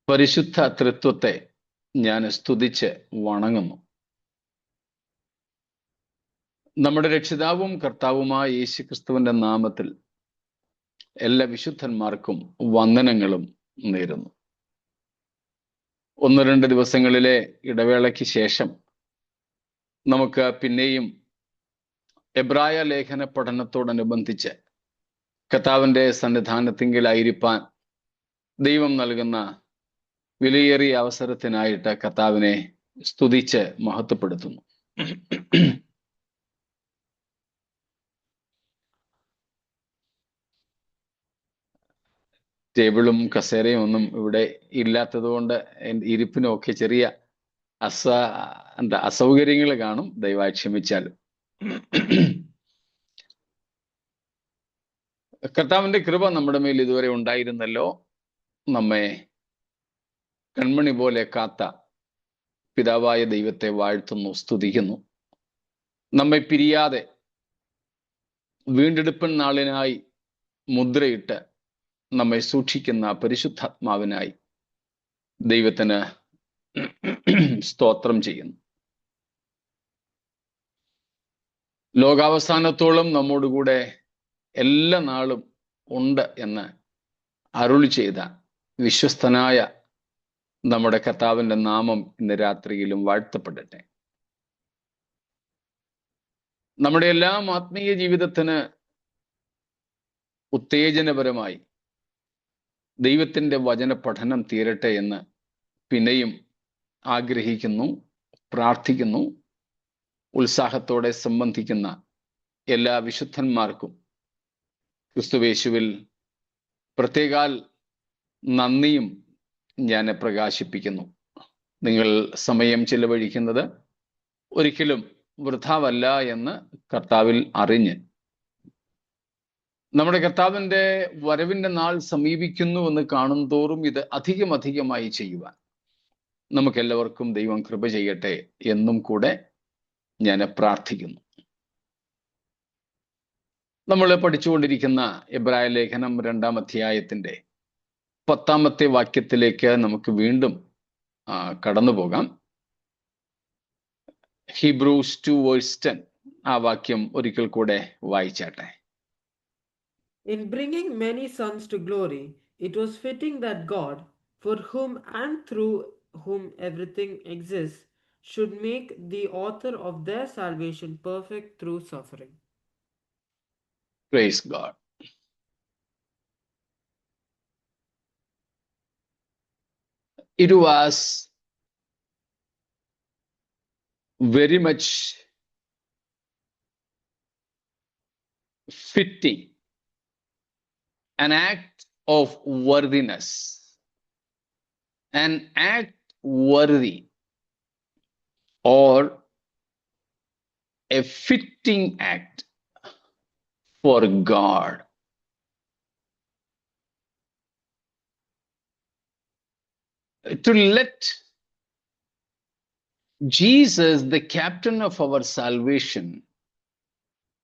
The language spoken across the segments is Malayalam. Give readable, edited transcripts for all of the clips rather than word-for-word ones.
പരിശുദ്ധ തൃത്വത്തെ ഞാൻ സ്തുതിച്ച് വണങ്ങുന്നു. നമ്മുടെ രക്ഷിതാവും കർത്താവുമായ യേശുക്രിസ്തുവിന്റെ നാമത്തിൽ എല്ലാ വിശുദ്ധന്മാർക്കും വന്ദനങ്ങളും നേരുന്നു. 1-2 ദിവസങ്ങളിലെ ഇടവേളയ്ക്ക് ശേഷം നമുക്ക് പിന്നെയും എബ്രായ ലേഖന പഠനത്തോടനുബന്ധിച്ച് കർത്താവിന്റെ സന്നിധാനത്തിങ്കിലായിരിക്കാൻ ദൈവം നൽകുന്ന വിലയേറിയ അവസരത്തിനായിട്ട് കർത്താവിനെ സ്തുതിച്ച് മഹത്വപ്പെടുത്തുന്നു. ടേബിളും കസേരയും ഒന്നും ഇവിടെ ഇല്ലാത്തത് കൊണ്ട് ഇരിപ്പിനും ഒക്കെ ചെറിയ അസൗകര്യങ്ങൾ കാണും. ദയവായി ക്ഷമിച്ചാലും. കർത്താവിന്റെ കൃപ നമ്മുടെ മേൽ ഇതുവരെ ഉണ്ടായിരുന്നല്ലോ. നമ്മെ കൺമണി പോലെ കാത്ത പിതാവായ ദൈവത്തെ വാഴ്ത്തുന്നു, സ്തുതിക്കുന്നു. നമ്മെ പിരിയാതെ വീണ്ടെടുപ്പൻ നാളിനായി മുദ്രയിട്ട് നമ്മെ സൂക്ഷിക്കുന്ന പരിശുദ്ധാത്മാവിനായി ദൈവത്തിന് സ്തോത്രം ചെയ്യുന്നു. ലോകാവസാനത്തോളം നമ്മോടുകൂടെ എല്ലാ നാളും ഉണ്ട് എന്ന് അരുളി ചെയ്ത വിശ്വസ്തനായ നമ്മുടെ കർത്താവിന്റെ നാമം ഇന്ന് രാത്രിയിലും വാഴ്ത്തപ്പെടട്ടെ. നമ്മുടെ എല്ലാം ആത്മീയ ജീവിതത്തിന് ഉത്തേജനപരമായി ദൈവത്തിൻ്റെ വചന പഠനം തീരട്ടെ എന്ന് പിന്നെയും ആഗ്രഹിക്കുന്നു, പ്രാർത്ഥിക്കുന്നു. ഉത്സാഹത്തോടെ സംബന്ധിക്കുന്ന എല്ലാ വിശുദ്ധന്മാർക്കും ക്രിസ്തുവേശുവിൽ പ്രത്യേകാൽ നന്ദിയും ഞാൻ പ്രകാശിപ്പിക്കുന്നു. നിങ്ങൾ സമയം ചെലവഴിക്കുന്നത് ഒരിക്കലും വൃഥാവല്ല എന്ന് കർത്താവിൽ അറിഞ്ഞ് നമ്മുടെ കർത്താവിൻ്റെ വരവിൻ്റെ നാൾ സമീപിക്കുന്നു എന്ന് കാണും തോറും ഇത് അധികമായി ചെയ്യുവാൻ നമുക്കെല്ലാവർക്കും ദൈവം കൃപ ചെയ്യട്ടെ എന്നും കൂടെ ഞാൻ പ്രാർത്ഥിക്കുന്നു. നമ്മൾ പഠിച്ചുകൊണ്ടിരിക്കുന്ന എബ്രായ ലേഖനം 2-ാം അധ്യായത്തിൻ്റെ 10-ാമത്തെ വാക്യത്തിലേക്ക് നമുക്ക് വീണ്ടും കടന്നു പോകാം. ഹീബ്രൂസ് 2:10 ആ വാക്യം ഒരിക്കൽ കൂടെ വായിച്ചാട്ടെ. In bringing many sons to glory, it was fitting that God, for whom and through whom everything exists, should make the author of their salvation perfect through suffering. Praise God. It was very much fitting, an act of worthiness, an act worthy, or a fitting act for God to let Jesus, the captain of our salvation,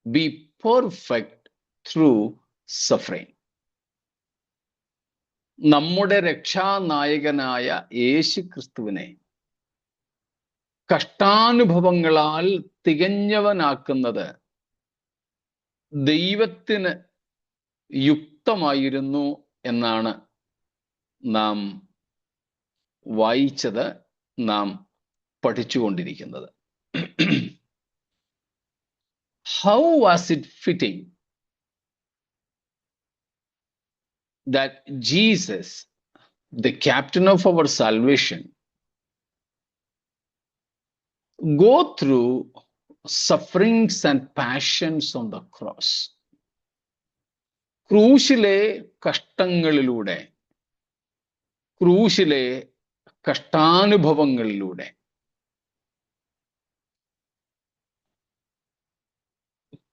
be perfect through suffering. നമ്മുടെ രക്ഷാനായകനായ യേശു ക്രിസ്തുവിനെ കഷ്ടാനുഭവങ്ങളാൽ തികഞ്ഞവനാക്കുന്നത് ദൈവത്തിന് യുക്തമായിരുന്നു എന്നാണ് നാം വായിച്ചത്, നാം പഠിച്ചുകൊണ്ടിരിക്കുന്നത്. How was it fitting that Jesus, the captain of our salvation, go through sufferings and passions on the cross? ക്രൂശിലെ കഷ്ടങ്ങളിലൂടെ, ക്രൂശിലെ കഷ്ടാനുഭവങ്ങളിലൂടെ,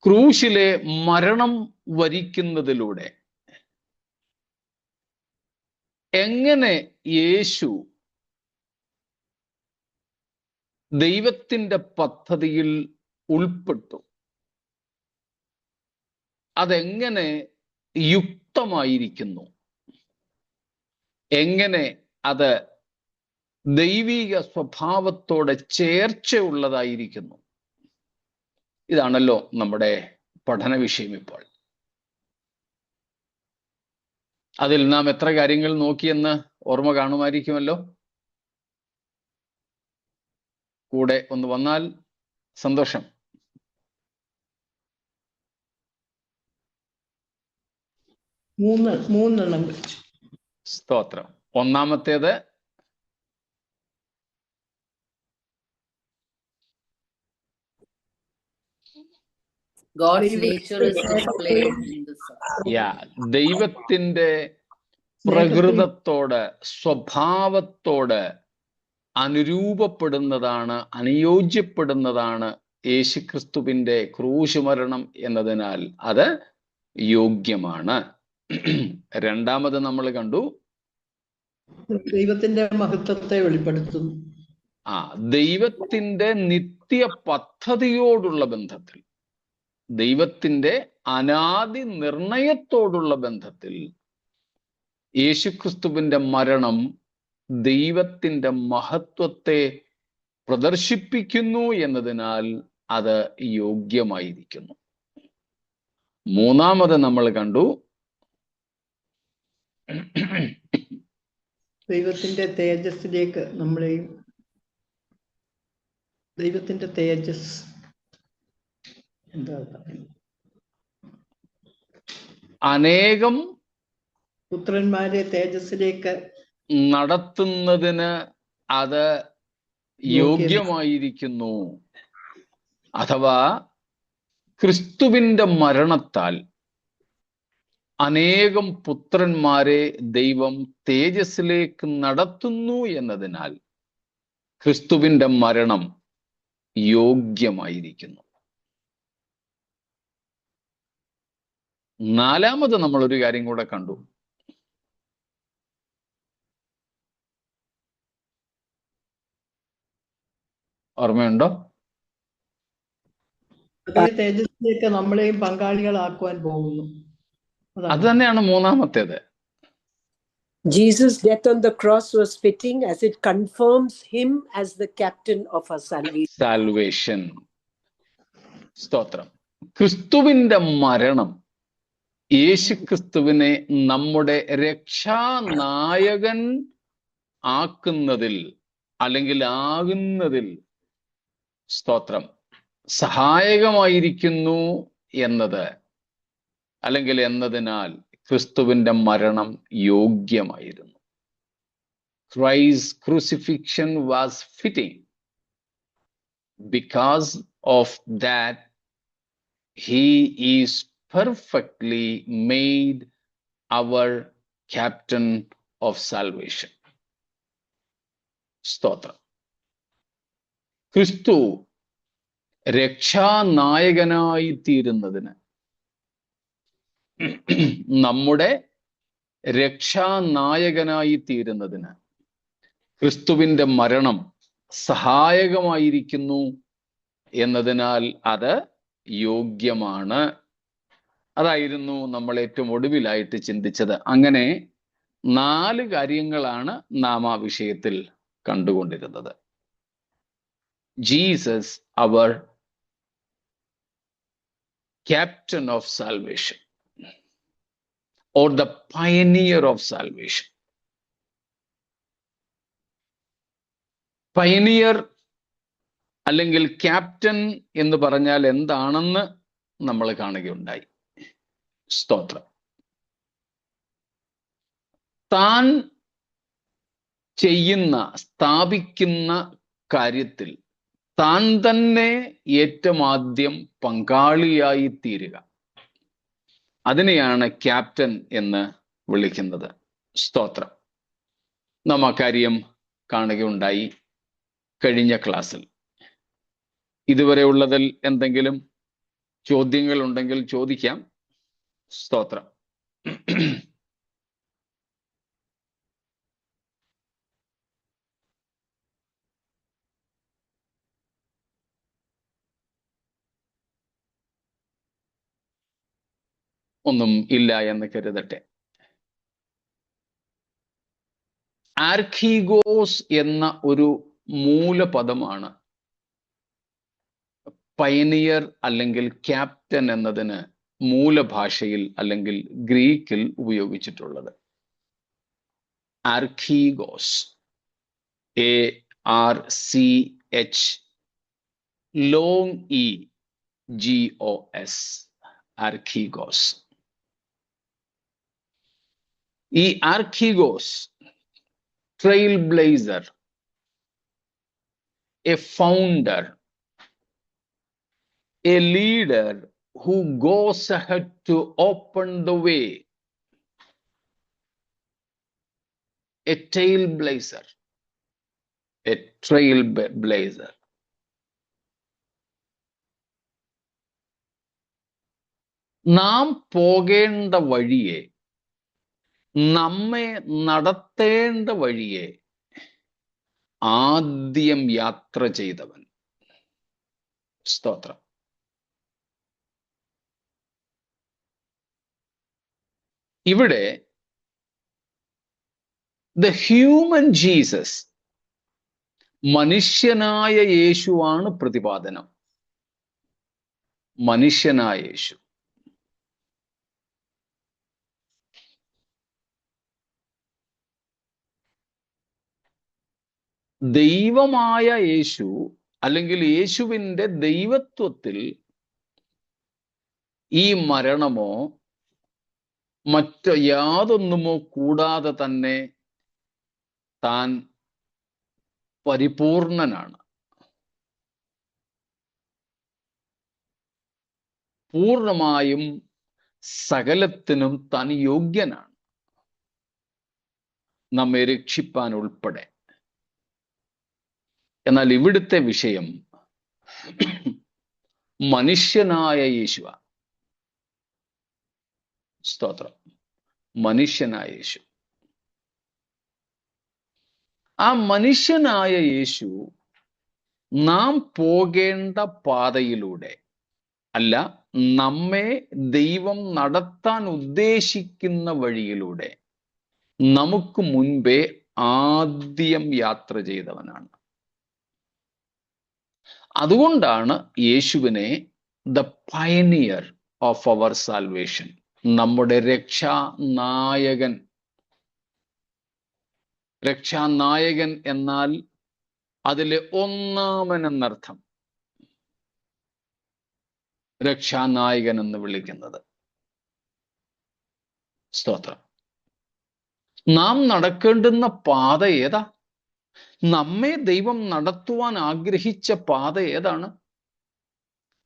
ക്രൂശിലെ മരണം വരിക്കുന്നതിലൂടെ എങ്ങനെ യേശു ദൈവത്തിൻ്റെ പദ്ധതിയിൽ ഉൾപ്പെട്ടു, അതെങ്ങനെ യുക്തമായിരിക്കുന്നു, എങ്ങനെ അത് ദൈവിക സ്വഭാവത്തോടെ ചേർച്ചയുള്ളതായിരിക്കുന്നു. ഇതാണല്ലോ നമ്മുടെ പഠന വിഷയം ഇപ്പോൾ. അതിൽ നാം എത്ര കാര്യങ്ങൾ നോക്കിയെന്ന് ഓർമ്മ കാണുമായിരിക്കുമല്ലോ. കൂടെ ഒന്ന് വന്നാൽ സന്തോഷം. മൂന്നെണ്ണം. സ്തോത്രം. ഒന്നാമത്തേത് God's nature is displayed in the Son. ദൈവത്തിന്റെ പ്രകൃതത്തോട്, സ്വഭാവത്തോട് അനുരൂപപ്പെടുന്നതാണ്, അനുയോജ്യപ്പെടുന്നതാണ് യേശുക്രിസ്തുവിന്റെ ക്രൂശ് മരണം എന്നതിനാൽ അത് യോഗ്യമാണ്. രണ്ടാമത് നമ്മൾ കണ്ടു, ദൈവത്തിന്റെ മഹത്വത്തെ വെളിപ്പെടുത്തുന്നു. ദൈവത്തിന്റെ നിത്യ പദ്ധതിയോടുള്ള ബന്ധത്തിൽ, ദൈവത്തിന്റെ അനാദി നിർണയത്തോടുള്ള ബന്ധത്തിൽ യേശുക്രിസ്തുവിന്റെ മരണം ദൈവത്തിന്റെ മഹത്വത്തെ പ്രദർശിപ്പിക്കുന്നു എന്നതിനാൽ അത് യോഗ്യമായിരിക്കുന്നു. മൂന്നാമത് നമ്മൾ കണ്ടു, ദൈവത്തിന്റെ തേജസ്സിലേക്ക് നമ്മളെയും, ദൈവത്തിന്റെ തേജസ് എന്താ അനേകം പുത്രന്മാരെ തേജസ്സിലേക്ക് നടത്തുന്നതിന് അത് യോഗ്യമായിരിക്കുന്നു. അഥവാ ക്രിസ്തുവിന്റെ മരണത്താൽ അനേകം പുത്രന്മാരെ ദൈവം തേജസ്സിലേക്ക് നടത്തുന്നു എന്നതിനാൽ ക്രിസ്തുവിന്റെ മരണം യോഗ്യമായിരിക്കുന്നു. നാലാമത് നമ്മൾ ഒരു കാര്യം കൂടെ കണ്ടു. ഓർമ്മയുണ്ടോ? തേജസ്സിലേക്ക് നമ്മളെയും പങ്കാളികളാക്കുവാൻ പോകുന്നു. അത് തന്നെയാണ് മൂന്നാമത്തേത്. Jesus' death on the cross was fitting as it confirms him as the captain of our salvation. സ്തോത്രം. ക്രിസ്തുവിന്റെ മരണം യേശുക്രിസ്തുവിനെ നമ്മുടെ രക്ഷാനായകൻ ആക്കുന്നതിൽ അല്ലെങ്കിൽ ആകുന്നതിൽ സ്തോത്രം സഹായകമായിരിക്കുന്നു എന്നത് അല്ലെങ്കിൽ എന്നതിനാൽ ക്രിസ്തുവിന്റെ മരണം യോഗ്യമായിരുന്നു. Christ's crucifixion was fitting. Because of that, he is perfectly made our captain of salvation. സ്തോത്രം. ക്രിസ്തു രക്ഷാനായകനായി തീരുന്നതിന്, നമ്മുടെ രക്ഷാനായകനായി തീരുന്നതിന് ക്രിസ്തുവിന്റെ മരണം സഹായകമായിരിക്കുന്നു എന്നതിനാൽ അത് യോഗ്യമാണ്. അതായിരുന്നു നമ്മൾ ഏറ്റവും ഒടുവിലായിട്ട് ചിന്തിച്ചത്. അങ്ങനെ 4 കാര്യങ്ങളാണ് നാം ആ വിഷയത്തിൽ കണ്ടുകൊണ്ടിരുന്നത്. ജീസസ് അവർ captain of salvation or the pioneer of salvation. Pioneer അല്ലെങ്കിൽ ക്യാപ്റ്റൻ എന്ന് പറഞ്ഞാൽ എന്താണെന്ന് നമ്മൾ കാണുകയുണ്ടായി. സ്തോത്രം. താൻ ചെയ്യുന്ന, സ്ഥാപിക്കുന്ന കാര്യത്തിൽ താൻ തന്നെ ഏറ്റവും ആദ്യം പങ്കാളിയായി തീരുക, അതിനെയാണ് ക്യാപ്റ്റൻ എന്ന് വിളിക്കുന്നത്. സ്തോത്രം. നാം ആ കാര്യം കാണുകയുണ്ടായി കഴിഞ്ഞ ക്ലാസ്സിൽ. ഇതുവരെ ഉള്ളതിൽ എന്തെങ്കിലും ചോദ്യങ്ങൾ ഉണ്ടെങ്കിൽ ചോദിക്കാം. സ്തോത്രം. ഒന്നും ഇല്ല എന്ന് കരുതട്ടെ. ആർക്കീഗോസ് എന്ന ഒരു മൂലപദമാണ് പയനിയർ അല്ലെങ്കിൽ ക്യാപ്റ്റൻ എന്നതിന് മൂലഭാഷയിൽ അല്ലെങ്കിൽ ഗ്രീക്കിൽ ഉപയോഗിച്ചിട്ടുള്ളത്. ആർക്കീഗോസ്, ARCH ലോങ് EGOS, ആർക്കീഗോസ്. ഈ ആർക്കീഗോസ് trail blazer, a founder, a leader who goes ahead to open the way, a trailblazer, a trailblazer. നാം പോകേണ്ട വഴിയെ, നമ്മെ നടത്തേണ്ട വഴിയെ ആദ്യം യാത്ര ചെയ്തവൻ. സ്തോത്രം. ഇവിടെ ദ ഹ്യൂമൻ ജീസസ്, മനുഷ്യനായ യേശുവാണ് പ്രതിപാദനം. മനുഷ്യനായ യേശു. ദൈവമായ യേശു അല്ലെങ്കിൽ യേശുവിൻ്റെ ദൈവത്വത്തിൽ ഈ മരണമോ മറ്റ് യാതൊന്നുമോ കൂടാതെ തന്നെ താൻ പരിപൂർണനാണ്. പൂർണ്ണമായും സകലത്തിനും താൻ യോഗ്യനാണ്, നമ്മെ രക്ഷിപ്പാൻ ഉൾപ്പെടെ. എന്നാൽ ഇവിടുത്തെ വിഷയം മനുഷ്യനായ യേശുവാണ്. സ്തോത്രം. മനുഷ്യനായ യേശു. ആ മനുഷ്യനായ യേശു നാം പോകേണ്ട പാതയിലൂടെ അല്ല, നമ്മെ ദൈവം നടത്താൻ ഉദ്ദേശിക്കുന്ന വഴിയിലൂടെ നമുക്ക് മുൻപേ ആദ്യം യാത്ര ചെയ്തവനാണ്. അതുകൊണ്ടാണ് യേശുവിനെ the pioneer of our salvation, നമ്മുടെ രക്ഷാനായകൻ. രക്ഷാനായകൻ എന്നാൽ അതിലെ ഒന്നാമൻ എന്നർത്ഥം. രക്ഷാനായകൻ എന്ന് വിളിക്കുന്നത്. സ്തോത്രം. നാം നടക്കേണ്ടുന്ന പാത ഏതാ? നമ്മെ ദൈവം നടത്തുവാൻ ആഗ്രഹിച്ച പാത ഏതാണ്?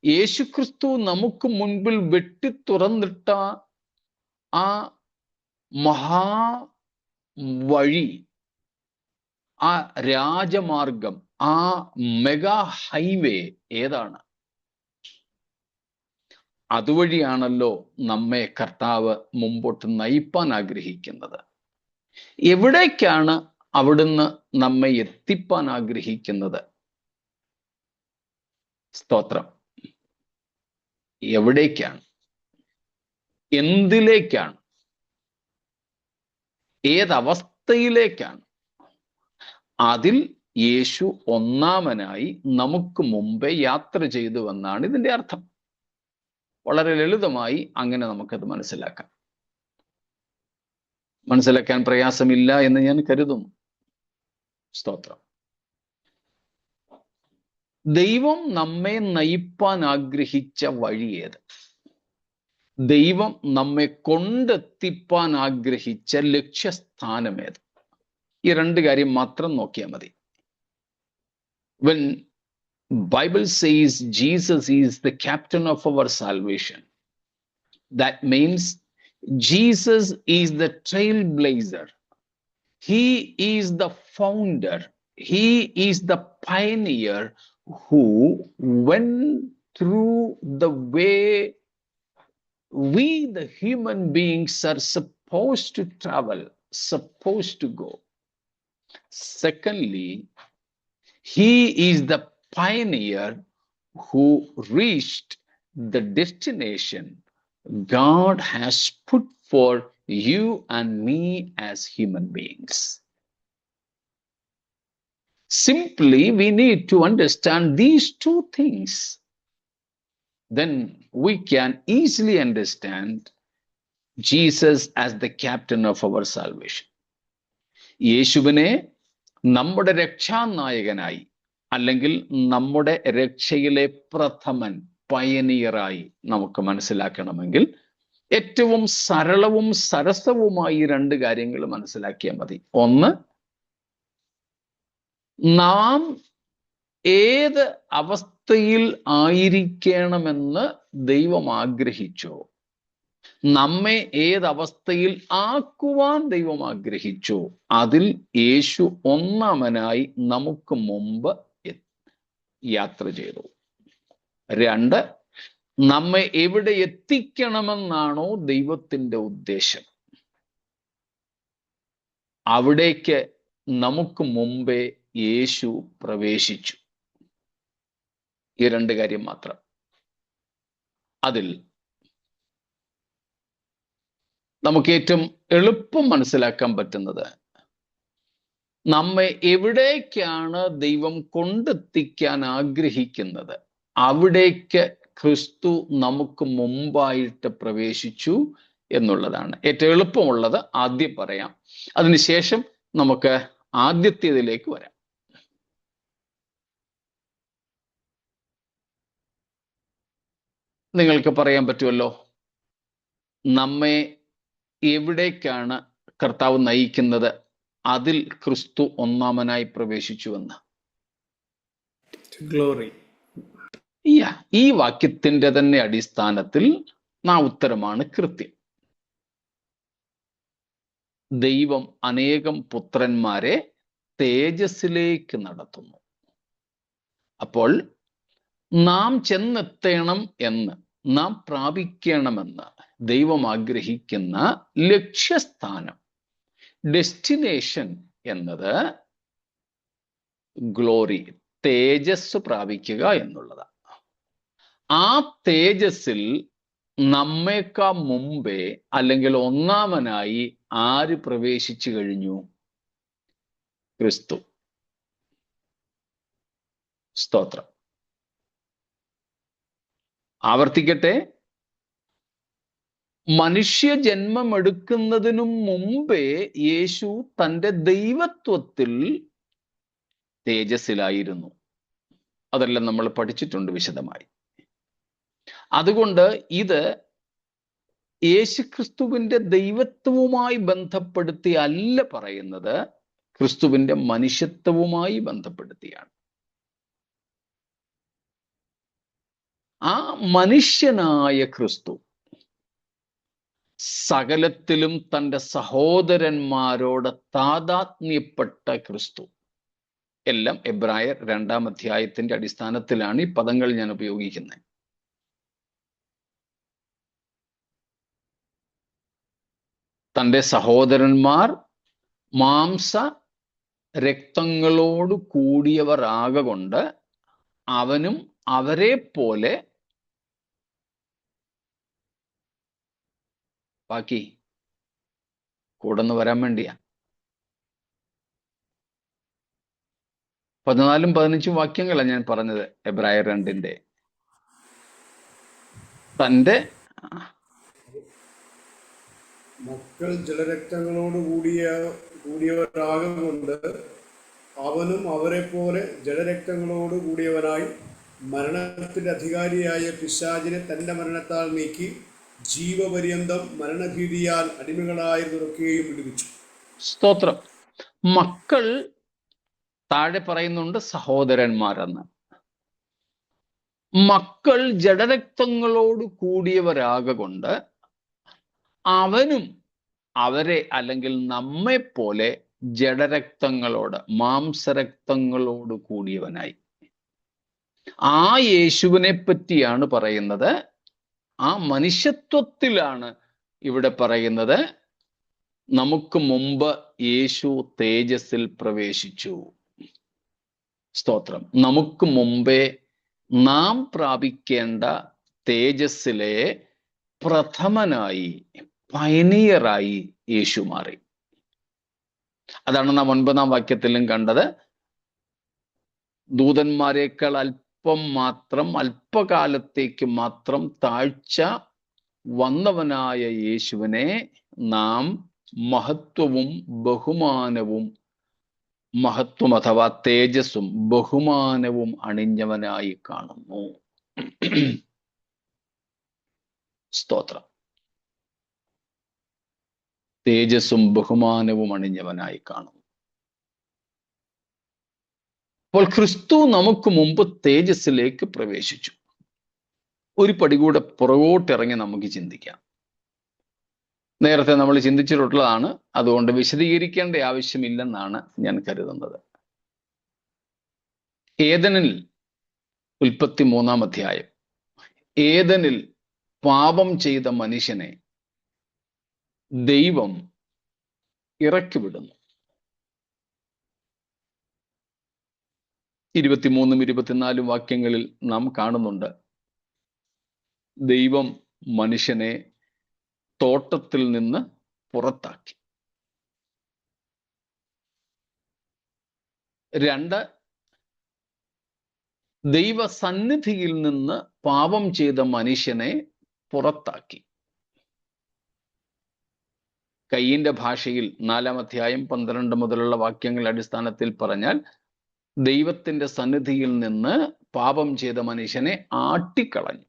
യേശുക്രിസ്തു നമുക്ക് മുൻപിൽ വെട്ടി തുറന്നിട്ട ആ മഹാ വഴി, ആ രാജമാർഗം, ആ മെഗാ ഹൈവേ ഏതാണ്? അതുവഴിയാണല്ലോ നമ്മെ കർത്താവ് മുമ്പോട്ട് നയിപ്പാൻ ആഗ്രഹിക്കുന്നത്. എവിടേക്കാണ് അവിടുന്ന് നമ്മെ എത്തിപ്പാൻ ആഗ്രഹിക്കുന്നത്? സ്തോത്രം. എവിടേക്കാണ്? എന്തിലേക്കാണ്? ഏതവസ്ഥയിലേക്കാണ്? അതിൽ യേശു ഒന്നാമനായി നമുക്ക് മുമ്പേ യാത്ര ചെയ്തു എന്നാണ് ഇതിന്റെ അർത്ഥം. വളരെ ലളിതമായി അങ്ങനെ നമുക്കത് മനസ്സിലാക്കാം. മനസ്സിലാക്കാൻ പ്രയാസമില്ല എന്ന് ഞാൻ കരുതുന്നു. സ്തോത്രം. ദൈവം നമ്മെ നയിപ്പാൻ ആഗ്രഹിച്ച വഴി ഏത്? ദൈവം നമ്മെ കൊണ്ടെത്തിപ്പാൻ ആഗ്രഹിച്ച ലക്ഷ്യസ്ഥാനം ഏത്? ഈ രണ്ട് കാര്യം മാത്രം നോക്കിയാൽ മതി. When Bible says Jesus is the captain of our salvation, that means Jesus is the trailblazer. He is the founder. He is the pioneer who went through the way we, the human beings, are supposed to travel, supposed to go. Secondly, he is the pioneer who reached the destination God has put for you and me as human beings. Simply, we need to understand these two things. Then we can easily understand Jesus as the captain of our salvation. യേശുവിനെ നമ്മുടെ രക്ഷാനായകനായി അല്ലെങ്കിൽ നമ്മുടെ രക്ഷയിലെ പ്രഥമൻ, പയനിയറായി നമുക്ക് മനസ്സിലാക്കണമെങ്കിൽ ഏറ്റവും സരളവും സരസവുമായി രണ്ട് കാര്യങ്ങൾ മനസ്സിലാക്കിയാൽ മതി. ഒന്ന്, നാം ഏത് അവസ്ഥയിൽ ആയിരിക്കണമെന്ന് ദൈവം ആഗ്രഹിച്ചോ, നമ്മെ ഏതവസ്ഥയിൽ ആക്കുവാൻ ദൈവം ആഗ്രഹിച്ചോ, അതിൽ യേശു ഒന്നാമനായി നമുക്ക് മുമ്പ് യാത്ര ചെയ്തു. രണ്ട്, നമ്മെ എവിടെ എത്തിക്കണമെന്നാണോ ദൈവത്തിന്റെ ഉദ്ദേശം, അവിടേക്ക് നമുക്ക് മുമ്പേ യേശു പ്രവേശിച്ചു. ഈ രണ്ട് കാര്യം മാത്രം. അതിൽ നമുക്ക് ഏറ്റവും എളുപ്പം മനസ്സിലാക്കാൻ പറ്റുന്നത്, നമ്മെ എവിടേക്കാണ് ദൈവം കൊണ്ടെത്തിക്കാൻ ആഗ്രഹിക്കുന്നത് അവിടേക്ക് ക്രിസ്തു നമുക്ക് മുമ്പായിട്ട് പ്രവേശിച്ചു എന്നുള്ളതാണ്. ഏറ്റവും എളുപ്പമുള്ളത് ആദ്യം പറയാം, അതിനുശേഷം നമുക്ക് ആദ്യത്തേതിലേക്ക് വരാം. നിങ്ങൾക്ക് പറയാൻ പറ്റുമല്ലോ, നമ്മെ എവിടേക്കാണ് കർത്താവ് നയിക്കുന്നത്, അതിൽ ക്രിസ്തു ഒന്നാമനായി പ്രവേശിച്ചുവെന്ന്. ഗ്ലോറി. ഈ വാക്യത്തിന്റെ തന്നെ അടിസ്ഥാനത്തിൽ ഉത്തരമാണ് കൃത്യം. ദൈവം അനേകം പുത്രന്മാരെ തേജസ്സിലേക്ക് നടത്തുന്നു. അപ്പോൾ നാം ചെന്നെത്തണം എന്ന്, നാം പ്രാപിക്കണമെന്ന് ദൈവം ആഗ്രഹിക്കുന്ന ലക്ഷ്യസ്ഥാനം, ഡെസ്റ്റിനേഷൻ എന്നത് ഗ്ലോറി, തേജസ് പ്രാപിക്കുക എന്നുള്ളതാണ്. ആ തേജസ്സിൽ നമ്മേക്കാ മുമ്പേ അല്ലെങ്കിൽ ഒന്നാമനായി ആര് പ്രവേശിച്ചു കഴിഞ്ഞു? ക്രിസ്തു. സ്തോത്രം. ആവർത്തിക്കട്ടെ, മനുഷ്യജന്മമെടുക്കുന്നതിനും മുമ്പേ യേശു തൻ്റെ ദൈവത്വത്തിൽ തേജസ്സിലായിരുന്നു. അതെല്ലാം നമ്മൾ പഠിച്ചിട്ടുണ്ട് വിശദമായി. അതുകൊണ്ട് ഇത് യേശുക്രിസ്തുവിന്റെ ദൈവത്വവുമായി ബന്ധപ്പെടുത്തി അല്ല പറയുന്നത്, ക്രിസ്തുവിന്റെ മനുഷ്യത്വവുമായി ബന്ധപ്പെടുത്തിയാണ്. ആ മനുഷ്യനായ ക്രിസ്തു സകലത്തിലും തൻ്റെ സഹോദരന്മാരോട് താദാത്മ്യപ്പെട്ട ക്രിസ്തു, എല്ലാം എബ്രായർ 2-ാം അധ്യായത്തിന്റെ അടിസ്ഥാനത്തിലാണ് ഈ പദങ്ങൾ ഞാൻ ഉപയോഗിക്കുന്നത്. തൻ്റെ സഹോദരന്മാർ മാംസ രക്തങ്ങളോട് കൂടിയവർ ആകൊണ്ട് അവനും അവരെ പോലെ, ബാക്കി കൂടന്ന് വരാൻ വേണ്ടിയാ. 14-15 വാക്യങ്ങളാണ് ഞാൻ പറഞ്ഞത് എബ്രായർ 2-ന്റെ. തൻ്റെ മക്കൾ ജലരക്തങ്ങളോട് കൂടിയവരാകൊണ്ട് അവനും അവരെ പോലെ ജലരക്തങ്ങളോട് കൂടിയവനായി മരണത്തിന്റെ അധികാരിയായ പിശാചിനെ തന്റെ മരണത്താൽ നീക്കി ജീവപര്യന്തം മരണഭീതിയാൽ അടിമകളായതൊക്കെയും വിടുവിച്ചു. സ്തോത്രം. മക്കൾ താഴെ പറയുന്നുണ്ട് സഹോദരന്മാരെന്ന്. മക്കൾ ജഡരക്തങ്ങളോട് കൂടിയവരാകൊണ്ട് അവനും അവരെ അല്ലെങ്കിൽ നമ്മെ പോലെ ജഡരക്തങ്ങളോട്, മാംസരക്തങ്ങളോട് കൂടിയവനായി. ആ യേശുവിനെ പറ്റിയാണ് പറയുന്നത്. ആ മനുഷ്യത്വത്തിലാണ് ഇവിടെ പറയുന്നത്, നമുക്ക് മുമ്പ് യേശു തേജസ്സിൽ പ്രവേശിച്ചു. സ്തോത്രം. നമുക്ക് മുമ്പേ നാം പ്രാപിക്കേണ്ട തേജസ്സിലെ പ്രഥമനായി, പയനിയറായി യേശു മാറി. അതാണ് നാം 9-ാം വാക്യത്തിലും കണ്ടത്. ദൂതന്മാരെക്കാൾ അല്പകാലത്തേക്ക് മാത്രം താഴ്ച വന്നവനായ യേശുവിനെ നാം മഹത്വവും ബഹുമാനവും, മഹത്വം അഥവാ തേജസ്സും ബഹുമാനവും അണിഞ്ഞവനായി കാണുന്നു. സ്തോത്രം. തേജസ്സും ബഹുമാനവും അണിഞ്ഞവനായി കാണുന്നു. അപ്പോൾ ക്രിസ്തു നമുക്ക് മുമ്പ് തേജസ്സിലേക്ക് പ്രവേശിച്ചു. ഒരു പടി കൂടെ പുറകോട്ടിറങ്ങി നമുക്ക് ചിന്തിക്കാം. നേരത്തെ നമ്മൾ ചിന്തിച്ചിട്ടുള്ളതാണ്, അതുകൊണ്ട് വിശദീകരിക്കേണ്ട ആവശ്യമില്ലെന്നാണ് ഞാൻ കരുതുന്നത്. ഏദനിൽ, 33-ാം അധ്യായം, ഏദനിൽ പാപം ചെയ്ത മനുഷ്യനെ ദൈവം ഇറക്കിവിടുന്നു. 23-24 വാക്യങ്ങളിൽ നാം കാണുന്നുണ്ട്, ദൈവം മനുഷ്യനെ തോട്ടത്തിൽ നിന്ന് പുറത്താക്കി. 2, ദൈവസന്നിധിയിൽ നിന്ന് പാപം ചെയ്ത മനുഷ്യനെ പുറത്താക്കി. കയ്യിന്റെ ഭാഷയിൽ 4-ാം അധ്യായം 12 മുതലുള്ള വാക്യങ്ങളുടെ അടിസ്ഥാനത്തിൽ പറഞ്ഞാൽ, ദൈവത്തിന്റെ സന്നിധിയിൽ നിന്ന് പാപം ചെയ്ത മനുഷ്യനെ ആട്ടിക്കളഞ്ഞു.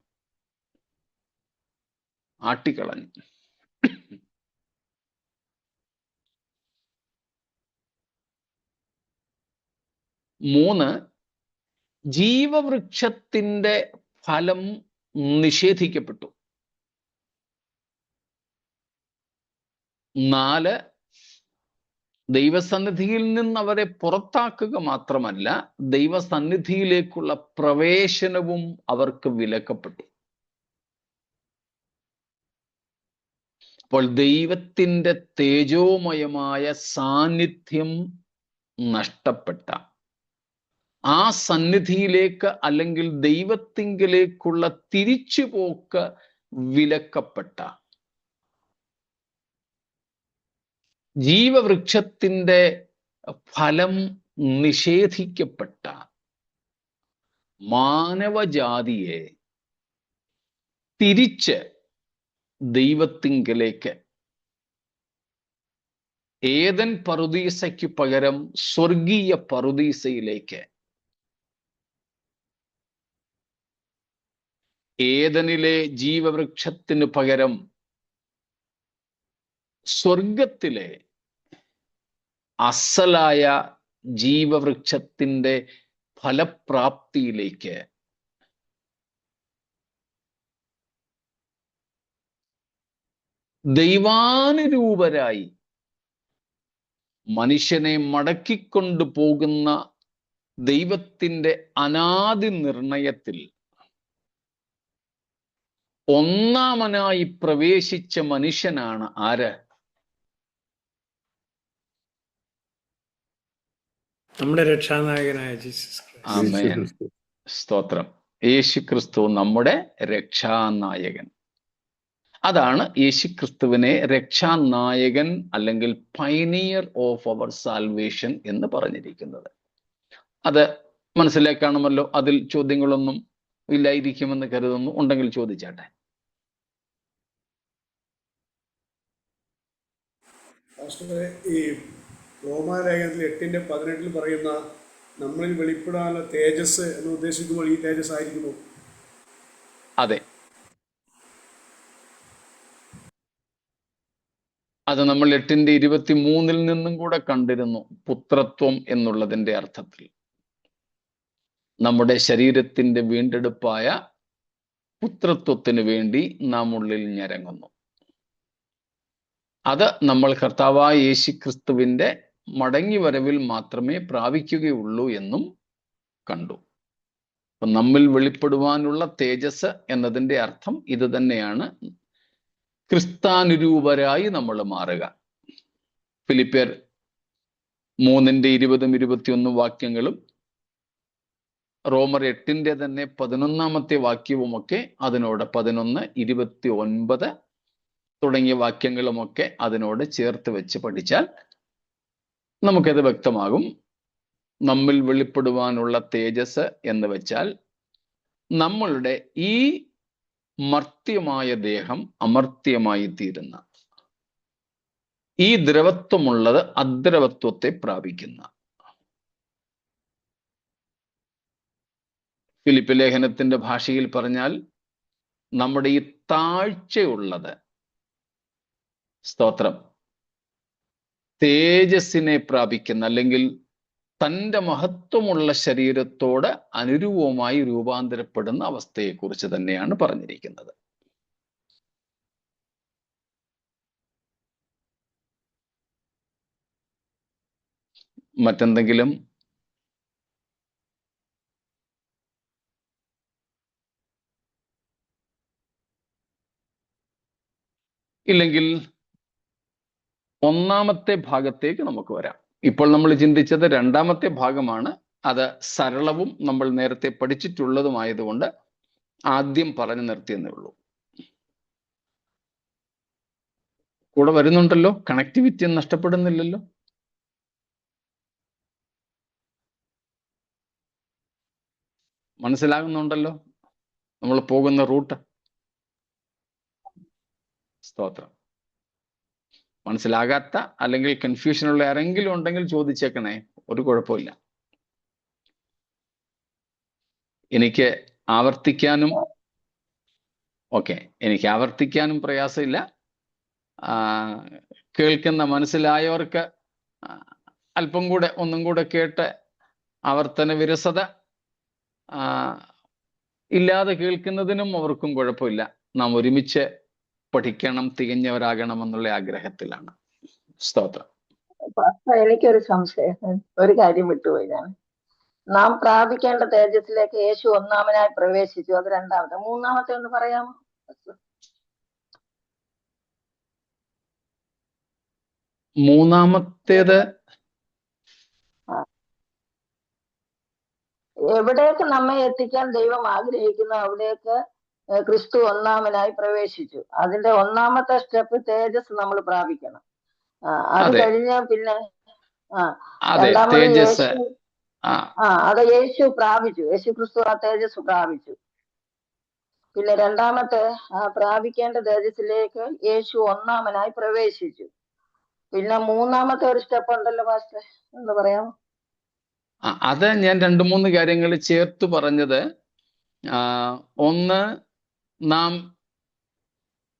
3, ജീവവൃക്ഷത്തിന്റെ ഫലം നിഷേധിക്കപ്പെട്ടു. 4, ദൈവസന്നിധിയിൽ നിന്ന് അവരെ പുറത്താക്കുക മാത്രമല്ല, ദൈവസന്നിധിയിലേക്കുള്ള പ്രവേശനവും അവർക്ക് വിലക്കപ്പെട്ടു. അപ്പോൾ ദൈവത്തിന്റെ തേജോമയമായ സാന്നിധ്യം നഷ്ടപ്പെട്ട, ആ സന്നിധിയിലേക്ക് അല്ലെങ്കിൽ ദൈവത്തിങ്കിലേക്കുള്ള തിരിച്ചുപോക്ക് വിലക്കപ്പെട്ട, ജീവവൃക്ഷത്തിന്റെ ഫലം നിഷേധിക്കപ്പെട്ട മാനവജാതിയെ തിരിച്ച് ദൈവത്തിങ്കലേക്ക്, ഏദൻ പറുദീസയ്ക്ക് പകരം സ്വർഗീയ പറുദീസയിലേക്ക്, ഏദനിലെ ജീവവൃക്ഷത്തിന് പകരം സ്വർഗത്തിലെ അസലായ ജീവവൃക്ഷത്തിന്റെ ഫലപ്രാപ്തിയിലേക്ക്, ദൈവാനുരൂപരായി മനുഷ്യനെ മടക്കിക്കൊണ്ടു പോകുന്ന ദൈവത്തിന്റെ അനാദി നിർണയത്തിൽ ഒന്നാമനായി പ്രവേശിച്ച മനുഷ്യനാണ് ആര്? നമ്മുടെ രക്ഷാനായകനായ ജീസസ്. ആമേൻ. സ്തോത്രം. യേശുക്രിസ്തു നമ്മുടെ രക്ഷാനായകൻ. അതാണ് യേശുക്രിസ്തുവിനെ രക്ഷാനായകൻ അല്ലെങ്കിൽ പൈനിയർ ഓഫ് അവർ സാൽവേഷൻ എന്ന് പറഞ്ഞിരിക്കുന്നത്. അത് മനസ്സിലാക്കണമല്ലോ. അതിൽ ചോദ്യങ്ങളൊന്നും ഇല്ലായിരിക്കുമെന്ന് കരുതുന്നു. ഉണ്ടെങ്കിൽ ചോദിച്ചാട്ടെ. ഈ റോമാലേഖനത്തിൽ 8:18 പറയുന്ന നമ്മളിൽ വെളിപ്പെടാനുള്ള തേജസ് എന്ന് ഉദ്ദേശിക്കുമ്പോൾ ഈ തേജസ് ആയിരിക്കുമോ? അതെ, അത് നമ്മൾ 8:23 നിന്നും കൂടെ കണ്ടിരുന്നു. പുത്രത്വം എന്നുള്ളതിന്റെ അർത്ഥത്തിൽ നമ്മുടെ ശരീരത്തിന്റെ വീണ്ടെടുപ്പായ പുത്രത്വത്തിന് വേണ്ടി നാം ഉള്ളിൽ ഞരങ്ങുന്നു. അത് നമ്മൾ കർത്താവായ യേശുക്രിസ്തുവിന്റെ മടങ്ങി വരവിൽ മാത്രമേ പ്രാപിക്കുകയുള്ളൂ എന്നും കണ്ടു. അപ്പൊ നമ്മിൽ വെളിപ്പെടുവാനുള്ള തേജസ് എന്നതിന്റെ അർത്ഥം ഇത് തന്നെയാണ്. ക്രിസ്താനുരൂപരായി നമ്മൾ മാറുക. ഫിലിപ്പിയർ 3:20-21 വാക്യങ്ങളും റോമർ 8 തന്നെ 11 വാക്യവുമൊക്കെ അതിനോട് 11, 29 തുടങ്ങിയ വാക്യങ്ങളുമൊക്കെ അതിനോട് ചേർത്ത് വെച്ച് പഠിച്ചാൽ നമുക്കത് വ്യക്തമാകും. നമ്മിൽ വെളിപ്പെടുവാനുള്ള തേജസ് എന്ന് വെച്ചാൽ നമ്മളുടെ ഈ മർത്യമായ ദേഹം അമർത്യമായി തീരുന്ന, ഈ ദ്രവത്വമുള്ളത് അദ്രവത്വത്തെ പ്രാപിക്കുന്ന. ഫിലിപ്പ് ലേഖനത്തിന്റെ ഭാഷയിൽ പറഞ്ഞാൽ നമ്മുടെ ഈ താഴ്ചയുള്ളത്, സ്തോത്രം, തേജസ്സിനെ പ്രാപിക്കുന്ന, അല്ലെങ്കിൽ തൻ്റെ മഹത്വമുള്ള ശരീരത്തോട് അനുരൂപമായി രൂപാന്തരപ്പെടുന്ന അവസ്ഥയെക്കുറിച്ച് തന്നെയാണ് പറഞ്ഞിരിക്കുന്നത്. മറ്റെന്തെങ്കിലും? ഇല്ലെങ്കിൽ ഒന്നാമത്തെ ഭാഗത്തേക്ക് നമുക്ക് വരാം. ഇപ്പോൾ നമ്മൾ ചിന്തിച്ചത് രണ്ടാമത്തെ ഭാഗമാണ്. അത് സരളവും നമ്മൾ നേരത്തെ പഠിച്ചിട്ടുള്ളതുമായതുകൊണ്ട് ആദ്യം പറഞ്ഞു നിർത്തിയെന്നേ ഉള്ളൂ. കൂടെ വരുന്നുണ്ടല്ലോ, കണക്ടിവിറ്റി നഷ്ടപ്പെടുന്നില്ലല്ലോ. മനസ്സിലാകുന്നുണ്ടല്ലോ നമ്മൾ പോകുന്ന റൂട്ട്? സ്തോത്രം. മനസ്സിലാകാത്ത അല്ലെങ്കിൽ കൺഫ്യൂഷനുള്ള ആരെങ്കിലും ഉണ്ടെങ്കിൽ ചോദിച്ചേക്കണേ, ഒരു കുഴപ്പമില്ല. എനിക്ക് ആവർത്തിക്കാനും പ്രയാസമില്ല. കേൾക്കുന്ന മനസ്സിലായവർക്ക് അല്പം കൂടെ ഒന്നും കൂടെ കേട്ട് ആവർത്തന വിരസത ഇല്ലാതെ കേൾക്കുന്നതിനും അവർക്കും കുഴപ്പമില്ല. നാം ഒരുമിച്ച് പഠിക്കണം, തികഞ്ഞവരാകണം എന്നുള്ള ആഗ്രഹത്തിലാണ്. സ്തോത്രം. എനിക്കൊരു സംശയം, ഒരു കാര്യം വിട്ടുപോയി ഞാൻ. നാം പ്രാപിക്കേണ്ട തേജസ്സിലേക്ക് യേശു ഒന്നാമനായി പ്രവേശിച്ചു, അത് രണ്ടാമത്തെ. മൂന്നാമത്തെ ഒന്ന് പറയാമോ? മൂന്നാമത്തേത് എവിടേക്ക് നമ്മെ എത്തിക്കാൻ ദൈവം ആഗ്രഹിക്കുന്നു അവിടേക്ക് ക്രിസ്തു ഒന്നാമനായി പ്രവേശിച്ചു. അതിന്റെ ഒന്നാമത്തെ സ്റ്റെപ്പ് തേജസ് നമ്മൾ പ്രാപിക്കണം. അത് കഴിഞ്ഞ പിന്നെ രണ്ടാമത് അത് യേശു പ്രാപിച്ചു, യേശു ക്രിസ്തു ആ തേജസ് പ്രാപിച്ചു. പിന്നെ രണ്ടാമത്തെ പ്രാപിക്കേണ്ട തേജസ്സിലേക്ക് യേശു ഒന്നാമനായി പ്രവേശിച്ചു. പിന്നെ മൂന്നാമത്തെ ഒരു സ്റ്റെപ്പ് ഉണ്ടല്ലോ പാസ്റ്റർ, എന്ന് പറയാമോ? അത് ഞാൻ 2-3 കാര്യങ്ങൾ ചേർത്ത് പറഞ്ഞത്. ഒന്ന്, നാം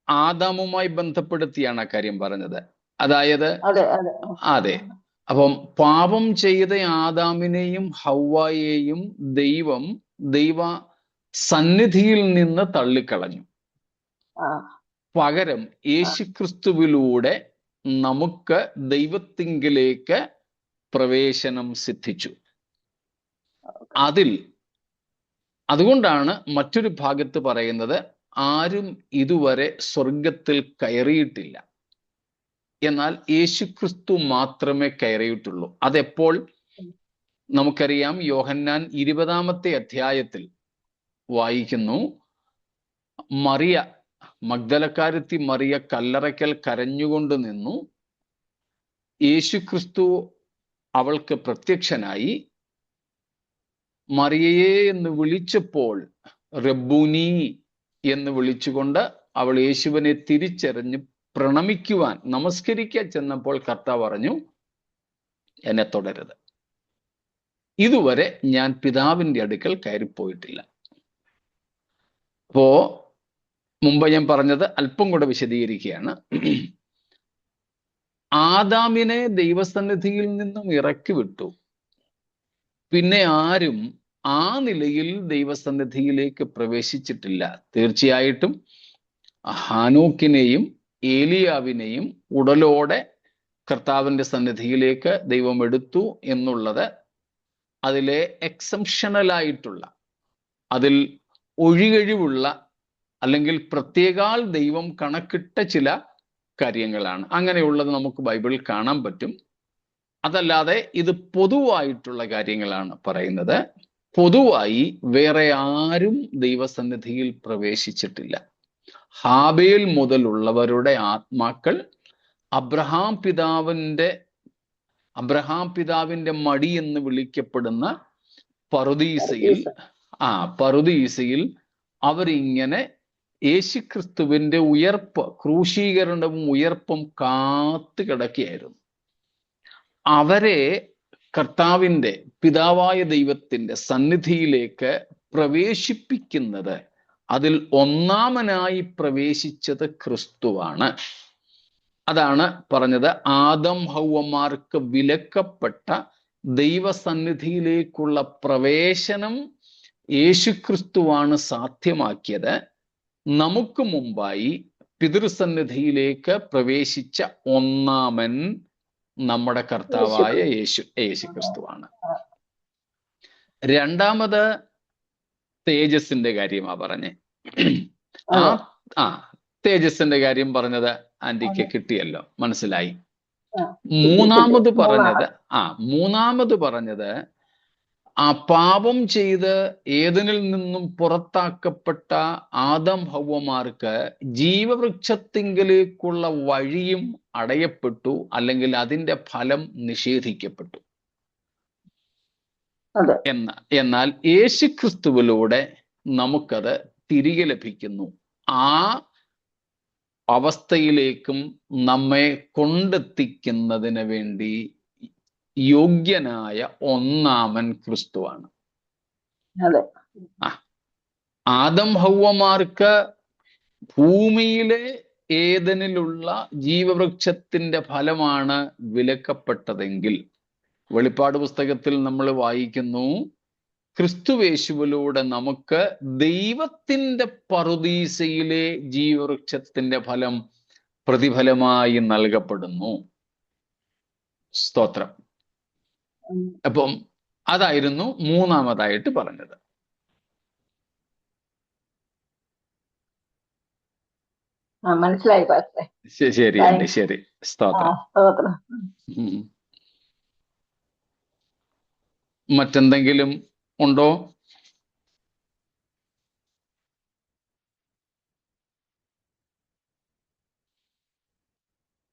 ആദാമുമായി ബന്ധപ്പെടുത്തിയാണ് ആ കാര്യം പറഞ്ഞത്. അതായത് അതെ, അപ്പം പാപം ചെയ്ത ആദാമിനെയും ഹവ്വായെയും ദൈവ സന്നിധിയിൽ നിന്ന് തള്ളിക്കളഞ്ഞു. പകരം യേശുക്രിസ്തുവിലൂടെ നമുക്ക് ദൈവത്തിങ്കിലേക്ക് പ്രവേശനം സിദ്ധിച്ചു. അതുകൊണ്ടാണ് മറ്റൊരു ഭാഗത്ത് പറയുന്നത്, ആരും ഇതുവരെ സ്വർഗത്തിൽ കയറിയിട്ടില്ല, എന്നാൽ യേശുക്രിസ്തു മാത്രമേ കയറിയിട്ടുള്ളൂ. അതെപ്പോൾ? നമുക്കറിയാം, യോഹന്നാൻ 20-ാമത്തെ അധ്യായത്തിൽ വായിക്കുന്നു, മഗ്ദലക്കാരത്തി മറിയ കല്ലറയ്ക്കൽ കരഞ്ഞുകൊണ്ട് നിന്നു. യേശുക്രിസ്തു അവൾക്ക് പ്രത്യക്ഷനായി. മറിയയെ എന്ന് വിളിച്ചപ്പോൾ റബ്ബൂനി എന്ന് വിളിച്ചുകൊണ്ട് അവൾ യേശുവിനെ തിരിച്ചറിഞ്ഞ് പ്രണമിക്കുവാൻ, നമസ്കരിക്കാൻ ചെന്നപ്പോൾ കർത്താവ് പറഞ്ഞു, എന്നെ തുടരുത്, ഇതുവരെ ഞാൻ പിതാവിൻ്റെ അടുക്കൽ കയറിപ്പോയിട്ടില്ല. അപ്പോ മുമ്പ് ഞാൻ പറഞ്ഞത് അല്പം കൂടെ വിശദീകരിക്കുകയാണ്. ആദാമിനെ ദൈവസന്നിധിയിൽ നിന്നും ഇറക്കി വിട്ടു. പിന്നെ ആരും ആ നിലയിൽ ദൈവസന്നിധിയിലേക്ക് പ്രവേശിച്ചിട്ടില്ല. തീർച്ചയായിട്ടും ഹാനോക്കിനെയും ഏലിയാവിനെയും ഉടലോടെ കർത്താവിൻ്റെ സന്നിധിയിലേക്ക് ദൈവം എടുത്തു എന്നുള്ളത് അതിലെ എക്സംഷണലായിട്ടുള്ള, അതിൽ ഒഴികഴിവുള്ള, അല്ലെങ്കിൽ പ്രത്യേകാൽ ദൈവം കണക്കിട്ട ചില കാര്യങ്ങളാണ്. അങ്ങനെയുള്ളത് നമുക്ക് ബൈബിളിൽ കാണാൻ പറ്റും. അതല്ലാതെ ഇത് പൊതുവായിട്ടുള്ള കാര്യങ്ങളാണ് പറയുന്നത്. പൊതുവായി വേറെ ആരും ദൈവസന്നിധിയിൽ പ്രവേശിച്ചിട്ടില്ല. ഹാബേൽ മുതലുള്ളവരുടെ ആത്മാക്കൾ അബ്രഹാം പിതാവിൻ്റെ അബ്രഹാം പിതാവിന്റെ മടി എന്ന് വിളിക്കപ്പെടുന്ന പറുദീസയിൽ പറുദീസയിൽ അവരിങ്ങനെ യേശുക്രിസ്തുവിന്റെ ഉയർപ്പ്, ക്രൂശീകരണവും ഉയർപ്പും കാത്തു കിടക്കുകയായിരുന്നു. അവരെ കർത്താവിന്റെ പിതാവായ ദൈവത്തിന്റെ സന്നിധിയിലേക്ക് പ്രവേശിപ്പിക്കുന്നത്, അതിൽ ഒന്നാമനായി പ്രവേശിച്ചത് ക്രിസ്തുവാണ്. അതാണ് പറഞ്ഞത്, ആദം ഹൗവമാർക്ക് വിലക്കപ്പെട്ട ദൈവസന്നിധിയിലേക്കുള്ള പ്രവേശനം യേശുക്രിസ്തുവാണ് സാധ്യമാക്കിയത്. നമുക്ക് മുമ്പായി പിതൃസന്നിധിയിലേക്ക് പ്രവേശിച്ച ഒന്നാമൻ നമ്മുടെ കർത്താവായ യേശുക്രിസ്തുവാണ്. രണ്ടാമത് തേജസ്സിന്റെ കാര്യമാ പറഞ്ഞേ. തേജസ്സിന്റെ കാര്യം പറഞ്ഞത് ആന്റിക്ക് കിട്ടിയല്ലോ, മനസ്സിലായി. മൂന്നാമത് പറഞ്ഞത് പാപം ചെയ്ത് ഏദനിൽ നിന്നും പുറത്താക്കപ്പെട്ട ആദം ഹൗവമാർക്ക് ജീവവൃക്ഷത്തിങ്കിലേക്കുള്ള വഴിയും അടയപ്പെട്ടു, അല്ലെങ്കിൽ അതിന്റെ ഫലം നിഷേധിക്കപ്പെട്ടു. എന്നാൽ യേശുക്രിസ്തുവിലൂടെ നമുക്കത് തിരികെ ലഭിക്കുന്നു. ആ അവസ്ഥയിലേക്കും നമ്മെ കൊണ്ടെത്തിക്കുന്നതിന് വേണ്ടി യോഗ്യനായ ഒന്നാമൻ ക്രിസ്തുവാണ്. ആദം ഹൗവമാർക്ക് ഭൂമിയിലെ ഏദനിലുള്ള ജീവവൃക്ഷത്തിന്റെ ഫലമാണ് വിലക്കപ്പെട്ടതെങ്കിൽ, വെളിപ്പാട് പുസ്തകത്തിൽ നമ്മൾ വായിക്കുന്നു, ക്രിസ്തുവേശുവിലൂടെ നമുക്ക് ദൈവത്തിന്റെ പറുദീസയിലെ ജീവവൃക്ഷത്തിന്റെ ഫലം പ്രതിഫലമായി നൽകപ്പെടുന്നു. സ്തോത്രം. അപ്പം അതായിരുന്നു മൂന്നാമതായിട്ട് പറഞ്ഞത്. മനസ്സിലായി. ശരി ആന്റി, ശരി. സ്തോത്രം. മറ്റെന്തെങ്കിലും ഉണ്ടോ?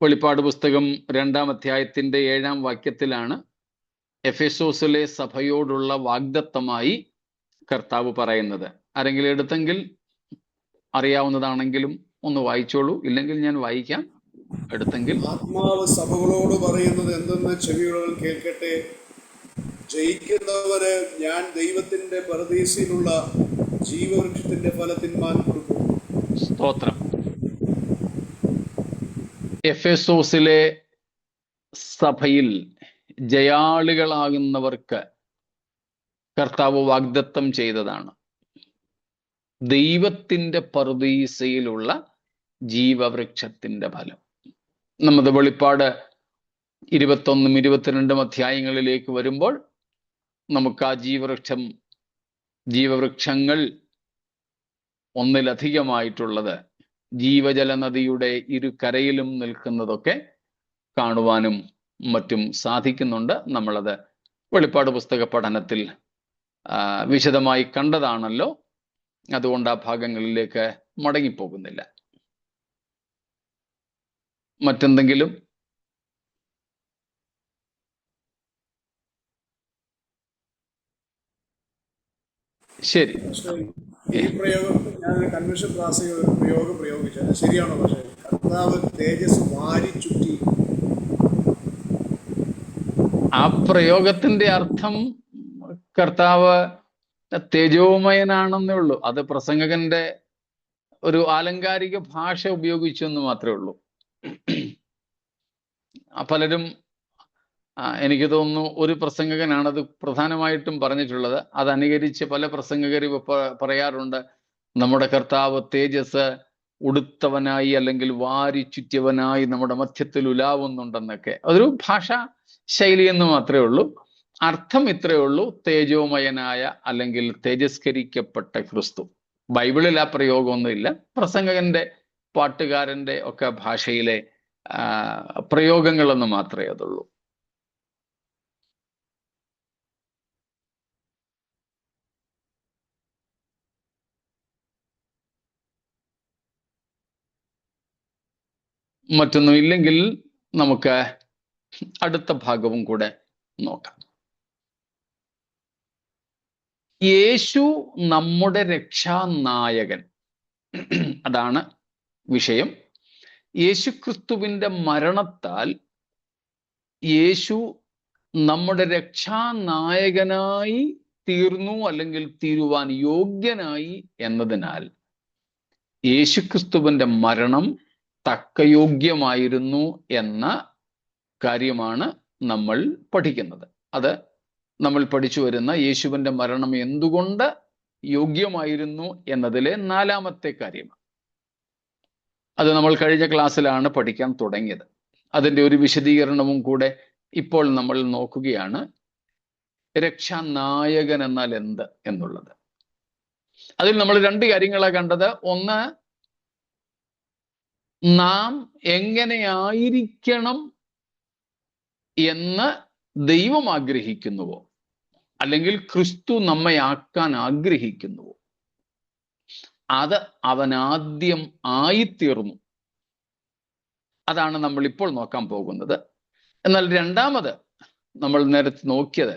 വെളിപ്പാട് പുസ്തകം 2-ാം അധ്യായത്തിന്റെ 7-ാം വാക്യത്തിലാണ് എഫെസോസിലെ സഭയോടുള്ള വാഗ്ദത്തമായി കർത്താവ് പറയുന്നത്. ആരെങ്കിലും എടുത്തെങ്കിൽ, അറിയാവുന്നതാണെങ്കിലും ഒന്ന് വായിച്ചോളൂ, ഇല്ലെങ്കിൽ ഞാൻ വായിക്കാം. എടുത്തെങ്കിൽ. ആത്മാവ് സഭകളോട് പറയുന്നത് എന്തെന്ന് ചെവിയുള്ളവർ കേൾക്കട്ടെ. ജയിക്കുന്നവര് ഞാൻ ദൈവത്തിന്റെ പറുദീസയിലുള്ള ജീവവൃക്ഷത്തിന്റെ ഫലത്തിന്മാൻ കൊടുക്കും. സ്തോത്രം. എഫെസോസിലെ സഭയിൽ ജയാളികളാകുന്നവർക്ക് കർത്താവ് വാഗ്ദത്തം ചെയ്തതാണ് ദൈവത്തിന്റെ പറുദീസയിലുള്ള ജീവവൃക്ഷത്തിന്റെ ഫലം. നമ്മുടെ വെളിപ്പാട് 21, 22 അധ്യായങ്ങളിലേക്ക് വരുമ്പോൾ നമുക്ക് ആ ജീവവൃക്ഷങ്ങൾ ഒന്നിലധികമായിട്ടുള്ളത് ജീവജല നദിയുടെ ഇരുകരയിലും നിൽക്കുന്നതൊക്കെ കാണുവാനും മറ്റും സാധിക്കുന്നുണ്ട്. നമ്മളത് വെളിപ്പാട് പുസ്തക പഠനത്തിൽ വിശദമായി കണ്ടതാണല്ലോ. അതുകൊണ്ട് ആ ഭാഗങ്ങളിലേക്ക് മടങ്ങിപ്പോകുന്നില്ല. മറ്റെന്തെങ്കിലും? ശരി. ഈ പ്രയോഗം ഞാൻ കൺവെൻഷൻ ക്ലാസ്സിൽ ഒരു പ്രയോഗം പ്രയോഗിച്ചത് ശരിയാണോ? പക്ഷേ കർത്താവ് തേജസ് വാരി ചുറ്റി. ആ പ്രയോഗത്തിന്റെ അർത്ഥം കർത്താവ് തേജോമയനാണെന്നേ ഉള്ളൂ. അത് പ്രസംഗകന്റെ ഒരു ആലങ്കാരിക ഭാഷ ഉപയോഗിച്ചു എന്ന് മാത്രമേ ഉള്ളൂ. പലരും, എനിക്ക് തോന്നുന്നു ഒരു പ്രസംഗകനാണ് അത് പ്രധാനമായിട്ടും പറഞ്ഞിട്ടുള്ളത്. അത് അനുകരിച്ച് പല പ്രസംഗകർ പറയാറുണ്ട്, നമ്മുടെ കർത്താവ് തേജസ് ഉടുത്തവനായി അല്ലെങ്കിൽ വാരി ചുറ്റിയവനായി നമ്മുടെ മധ്യത്തിൽ ഉലാവുന്നുണ്ടെന്നൊക്കെ. അതൊരു ഭാഷാ ശൈലി എന്ന് മാത്രമേ ഉള്ളൂ. അർത്ഥം ഇത്രയേ ഉള്ളൂ, തേജോമയനായ അല്ലെങ്കിൽ തേജസ്കരിക്കപ്പെട്ട ക്രിസ്തു. ബൈബിളിൽ ആ പ്രയോഗമൊന്നുമില്ല. പ്രസംഗകന്റെ, പാട്ടുകാരന്റെ ഒക്കെ ഭാഷയിലെ പ്രയോഗങ്ങളെന്ന് മാത്രമേ അതുള്ളൂ. മറ്റൊന്നും ഇല്ലെങ്കിൽ നമുക്ക് അടുത്ത ഭാഗവും കൂടെ നോക്കാം. യേശു നമ്മുടെ രക്ഷാനായകൻ, അതാണ് വിഷയം. യേശുക്രിസ്തുവിന്റെ മരണത്താൽ യേശു നമ്മുടെ രക്ഷാനായകനായി തീർന്നു, അല്ലെങ്കിൽ തീരുവാൻ യോഗ്യനായി എന്നതിനാൽ യേശുക്രിസ്തുവിന്റെ മരണം തക്കയോഗ്യമായിരുന്നു എന്ന കാര്യമാണ് നമ്മൾ പഠിക്കുന്നത്. അത് നമ്മൾ പഠിച്ചു വരുന്ന യേശുവിന്റെ മരണം എന്തുകൊണ്ട് യോഗ്യമായിരുന്നു എന്നതിലെ 4ാമത്തെ കാര്യമാണ്. അത് നമ്മൾ കഴിഞ്ഞ ക്ലാസ്സിലാണ് പഠിക്കാൻ തുടങ്ങിയത്. അതിൻ്റെ ഒരു വിശദീകരണവും കൂടെ ഇപ്പോൾ നമ്മൾ നോക്കുകയാണ്. രക്ഷാനായകൻ എന്നാൽ എന്ത് എന്നുള്ളത്. അതിൽ നമ്മൾ 2 കാര്യങ്ങളാണ് കണ്ടത്. ഒന്ന്, നാം എങ്ങനെയായിരിക്കണം എന്ന് ദൈവം ആഗ്രഹിക്കുന്നുവോ, അല്ലെങ്കിൽ ക്രിസ്തു നമ്മെ ആക്കാൻ ആഗ്രഹിക്കുന്നുവോ, അത് അവൻ ആദ്യം ആയിത്തീർന്നു. അതാണ് നമ്മൾ ഇപ്പോൾ നോക്കാൻ പോകുന്നത്. എന്നാൽ 2ാമത് നമ്മൾ നേരത്തെ നോക്കിയത്,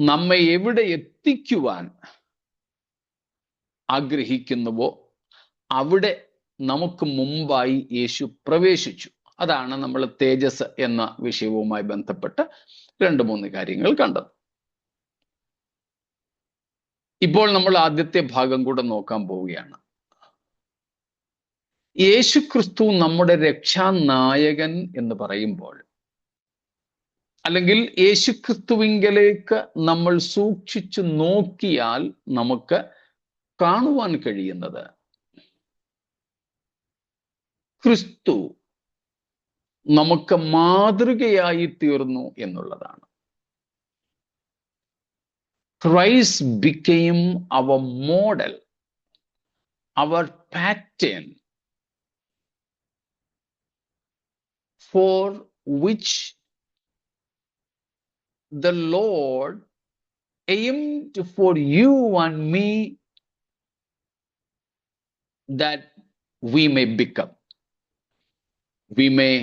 നമ്മെ എവിടെ എത്തിക്കുവാൻ ആഗ്രഹിക്കുന്നുവോ അവിടെ നമുക്ക് മുമ്പായി യേശു പ്രവേശിച്ചു. അതാണ് നമ്മൾ തേജസ് എന്ന വിഷയവുമായി ബന്ധപ്പെട്ട് 2-3 കാര്യങ്ങൾ കണ്ടത്. ഇപ്പോൾ നമ്മൾ ആദ്യത്തെ ഭാഗം കൂടെ നോക്കാൻ പോവുകയാണ്. യേശുക്രിസ്തു നമ്മുടെ രക്ഷാനായകൻ എന്ന് പറയുമ്പോൾ, അല്ലെങ്കിൽ യേശുക്രിസ്തുവിങ്കലേക്ക് നമ്മൾ സൂക്ഷിച്ചു നോക്കിയാൽ നമുക്ക് കാണുവാൻ കഴിയുന്നത്, ക്രിസ്തു നമുക്ക് മാതൃകയായി തീർന്നു എന്നുള്ളതാണ്. Christ became our model, our pattern, for which the Lord aimed for you and me that we may become, we may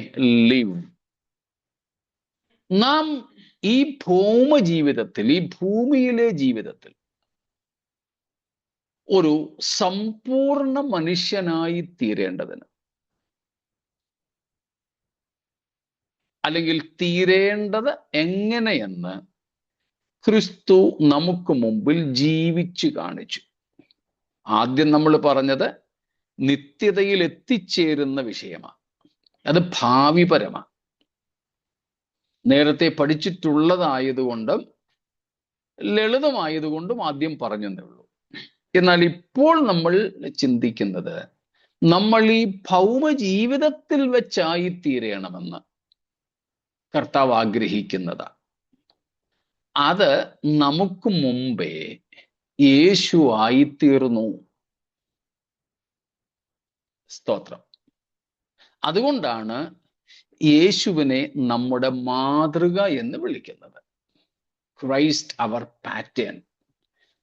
live. നാം ഈ ഭൗമ ജീവിതത്തിൽ, ഈ ഭൂമിയിലെ ജീവിതത്തിൽ ഒരു സമ്പൂർണ്ണ മനുഷ്യനായി തീരേണ്ടതിന്, അല്ലെങ്കിൽ തീരേണ്ടത് എങ്ങനെയെന്ന് ക്രിസ്തു നമുക്ക് മുമ്പിൽ ജീവിച്ചു കാണിച്ചു. ആദ്യം നമ്മൾ പറഞ്ഞത് നിത്യതയിൽ എത്തിച്ചേരുന്ന വിഷയമാണ്. അത് ഭാവിപരമാണ്. നേരത്തെ പഠിച്ചിട്ടുള്ളതായതുകൊണ്ടും ലളിതമായതുകൊണ്ടും ആദ്യം പറഞ്ഞതേ ഉള്ളൂ. എന്നാൽ ഇപ്പോൾ നമ്മൾ ചിന്തിക്കുന്നത്, നമ്മൾ ഈ ഭൗമ ജീവിതത്തിൽ വെച്ചായി തീരണമെന്ന് കർത്താവ് ആഗ്രഹിക്കുന്നതാണ്. അത് നമുക്ക് മുമ്പേ യേശു ആയിത്തീർന്നു. സ്തോത്രം. അതുകൊണ്ടാണ് യേശുവിനെ നമ്മുടെ മാതൃക എന്ന് വിളിക്കുന്നത്. ക്രൈസ്റ്റ് അവർ പാറ്റേൺ.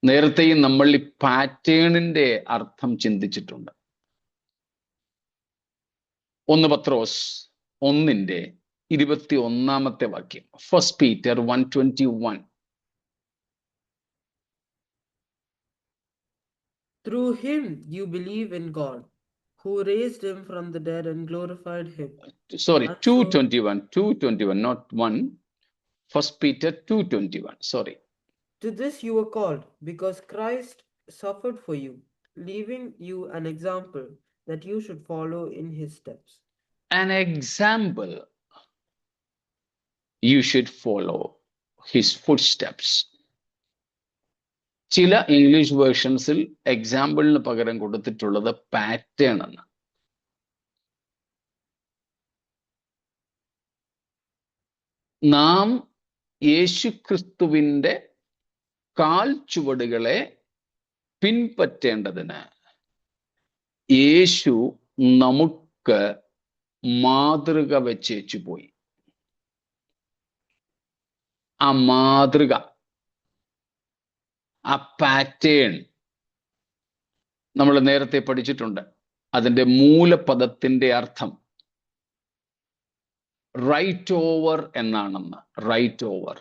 നേരത്തെയും നമ്മൾ ഈ പാറ്റേണിന്റെ അർത്ഥം ചിന്തിച്ചിട്ടുണ്ട്. 1 പത്രോസ് 1:21 വാക്യം, 1 Peter 1:21. Through him you believe in God, who raised him from the dead and glorified him. Sorry, 2:21, not 1. 1 Peter 2:21, sorry. To this you were called, because Christ suffered for you, leaving you an example that you should follow in his steps. An example you should follow his footsteps. ചില ഇംഗ്ലീഷ് വേർഷൻസിൽ എക്സാമ്പിളിന് പകരം കൊടുത്തിട്ടുള്ളത് പാറ്റേൺ എന്ന്. നാം യേശുക്രിസ്തുവിൻ്റെ കാൽ ചുവടുകളെ പിൻപറ്റേണ്ടതിന് യേശു നമുക്ക് മാതൃക വെച്ചേച്ചു പോയി. ആ മാതൃക, ആ പാറ്റേൺ നമ്മൾ നേരത്തെ പഠിച്ചിട്ടുണ്ട്. അതിൻ്റെ മൂലപദത്തിൻ്റെ അർത്ഥം റൈറ്റ് ഓവർ എന്നാണെന്ന്. Right over.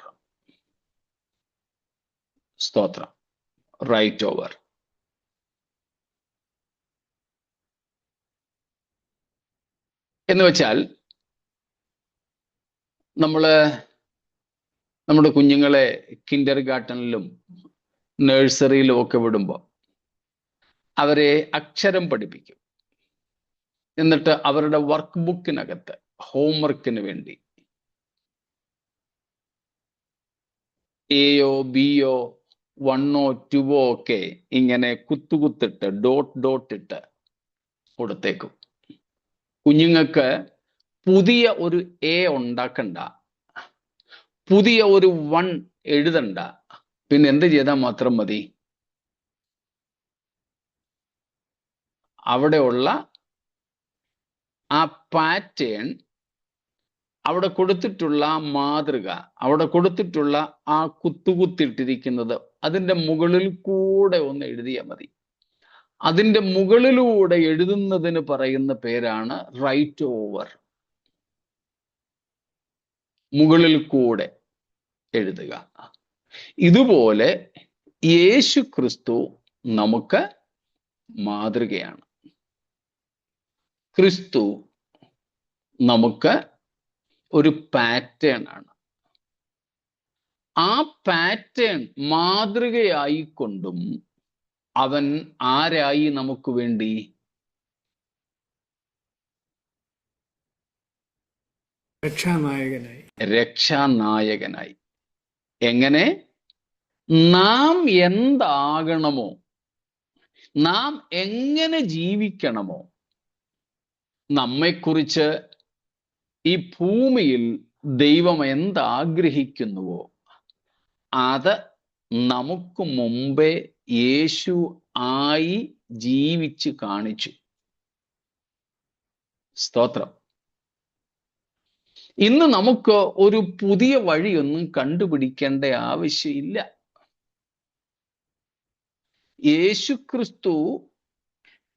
സ്തോത്രം. Right over. എന്ന് വെച്ചാൽ നമ്മുടെ കുഞ്ഞുങ്ങളെ കിൻഡർ ഗാർട്ടനിലും നഴ്സറിയിലും ഒക്കെ വിടുമ്പോൾ അവരെ അക്ഷരം പഠിപ്പിക്കും. എന്നിട്ട് അവരുടെ വർക്ക് ബുക്കിനകത്ത് ഹോംവർക്കിന് വേണ്ടി എയോ ബിയോ 1ഓ 2ഓ ഒക്കെ ഇങ്ങനെ കുത്തുകുത്തിട്ട് ഡോട്ട് ഇട്ട് കൊടുത്തേക്കും. കുഞ്ഞുങ്ങൾക്ക് പുതിയ ഒരു എ ഉണ്ടാക്കണ്ട, പുതിയ ഒരു 1 എഴുതണ്ട. പിന്നെ എന്ത് ചെയ്താൽ മാത്രം മതി? അവിടെയുള്ള ആ പാറ്റേൺ, അവിടെ കൊടുത്തിട്ടുള്ള മാതൃക, അവിടെ കൊടുത്തിട്ടുള്ള ആ കുത്തുകുത്തിട്ടിരിക്കുന്നത് അതിൻ്റെ മുകളിൽ കൂടെ ഒന്ന് എഴുതിയാൽ മതി. അതിൻ്റെ മുകളിലൂടെ എഴുതുന്നതിന് പറയുന്ന പേരാണ് റൈറ്റ് ഓവർ. മുകളിൽ കൂടെ എഴുതുക. ഇതുപോലെ യേശു ക്രിസ്തു നമുക്ക് മാതൃകയാണ്. ക്രിസ്തു നമുക്ക് ഒരു പാറ്റേൺ ആണ്. ആ പാറ്റേൺ മാതൃകയായിക്കൊണ്ടും അവൻ ആരായി നമുക്ക് വേണ്ടി? രക്ഷാനായകനായി. എങ്ങനെ? നാം എന്താകണമോ, നാം എങ്ങനെ ജീവിക്കണമോ, നമ്മെക്കുറിച്ച് ഈ ഭൂമിയിൽ ദൈവം എന്താഗ്രഹിക്കുന്നുവോ അത് നമുക്ക് മുമ്പേ യേശു ആയി ജീവിച്ച് കാണിച്ചു. സ്തോത്രം. ഇന്ന് നമുക്ക് ഒരു പുതിയ വഴിയൊന്നും കണ്ടുപിടിക്കേണ്ട ആവശ്യമില്ല. യേശുക്രിസ്തു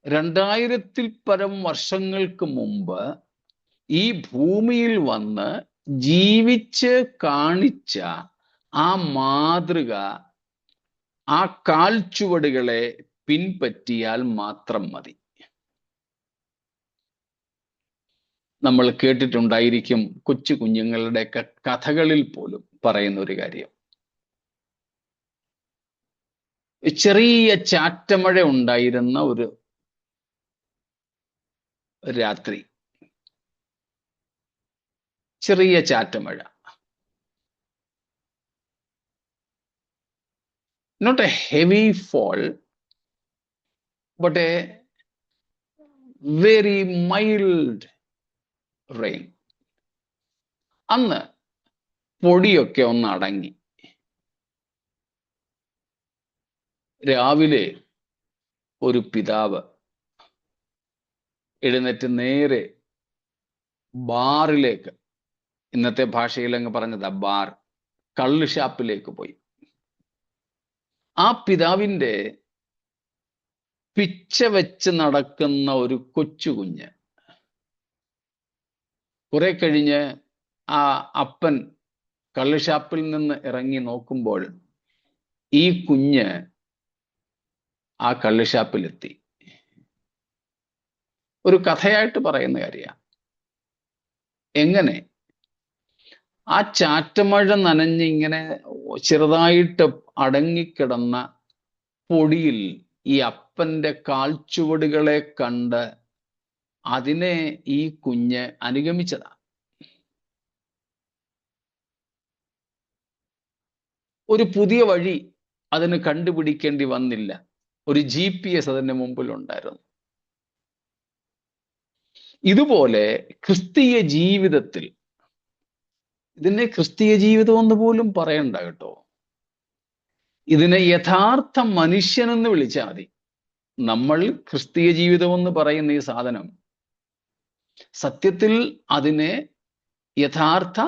2000-ൽ പരം വർഷങ്ങൾക്ക് മുമ്പ് ഈ ഭൂമിയിൽ വന്ന് ജീവിച്ച് കാണിച്ച ആ മാതൃക, ആ കാൽച്ചുവടുകളെ പിൻപറ്റിയാൽ മാത്രം മതി. നമ്മൾ കേട്ടിട്ടുണ്ടായിരിക്കും കൊച്ചു കുഞ്ഞുങ്ങളുടെ കഥകളിൽ പോലും പറയുന്ന ഒരു കാര്യം. ചെറിയ ചാറ്റമഴ ഉണ്ടായിരുന്ന ഒരു രാത്രി, ചെറിയ ചാറ്റമഴ. Not a heavy fall, but a very mild rain. അന്ന് പൊടിയൊക്കെ ഒന്ന് അടങ്ങി. രാവിലെ ഒരു പിതാവ് എഴുന്നേറ്റ് നേരെ ബാറിലേക്ക്, ഇന്നത്തെ ഭാഷയിൽ അങ്ങ് പറഞ്ഞതാ ബാർ, കള്ള് ഷാപ്പിലേക്ക് പോയി. ആ പിതാവിൻ്റെ പിച്ച വെച്ച് നടക്കുന്ന ഒരു കൊച്ചു കുഞ്ഞ്, കുറെ കഴിഞ്ഞ് ആ അപ്പൻ കള്ള് ഷാപ്പിൽ നിന്ന് ഇറങ്ങി നോക്കുമ്പോൾ ഈ കുഞ്ഞ് ആ കള്ള് ഷാപ്പിലെത്തി. ഒരു കഥയായിട്ട് പറയുന്ന കാര്യമാണ്. എങ്ങനെ ആ ചാറ്റമഴ നനഞ്ഞ് ഇങ്ങനെ ചെറുതായിട്ട് അടങ്ങിക്കിടന്ന പൊടിയിൽ ഈ അപ്പന്റെ കാൽച്ചുവടുകളെ കണ്ട് അതിനെ ഈ കുഞ്ഞ് അനുഗമിച്ചതാ. ഒരു പുതിയ വഴി അതിന് കണ്ടുപിടിക്കേണ്ടി വന്നില്ല. ഒരു GPS അതിന്റെ മുമ്പിൽ ഉണ്ടായിരുന്നു. ഇതുപോലെ ക്രിസ്തീയ ജീവിതത്തിൽ, ഇതിനെ ക്രിസ്തീയ ജീവിതം എന്ന് പോലും പറയണ്ട കേട്ടോ, ഇതിനെ യഥാർത്ഥ മനുഷ്യനെന്ന് വിളിച്ചാൽ മതി. നമ്മൾ ക്രിസ്തീയ ജീവിതം എന്ന് പറയുന്ന ഈ സാധനം, സത്യത്തിൽ അതിനെ യഥാർത്ഥ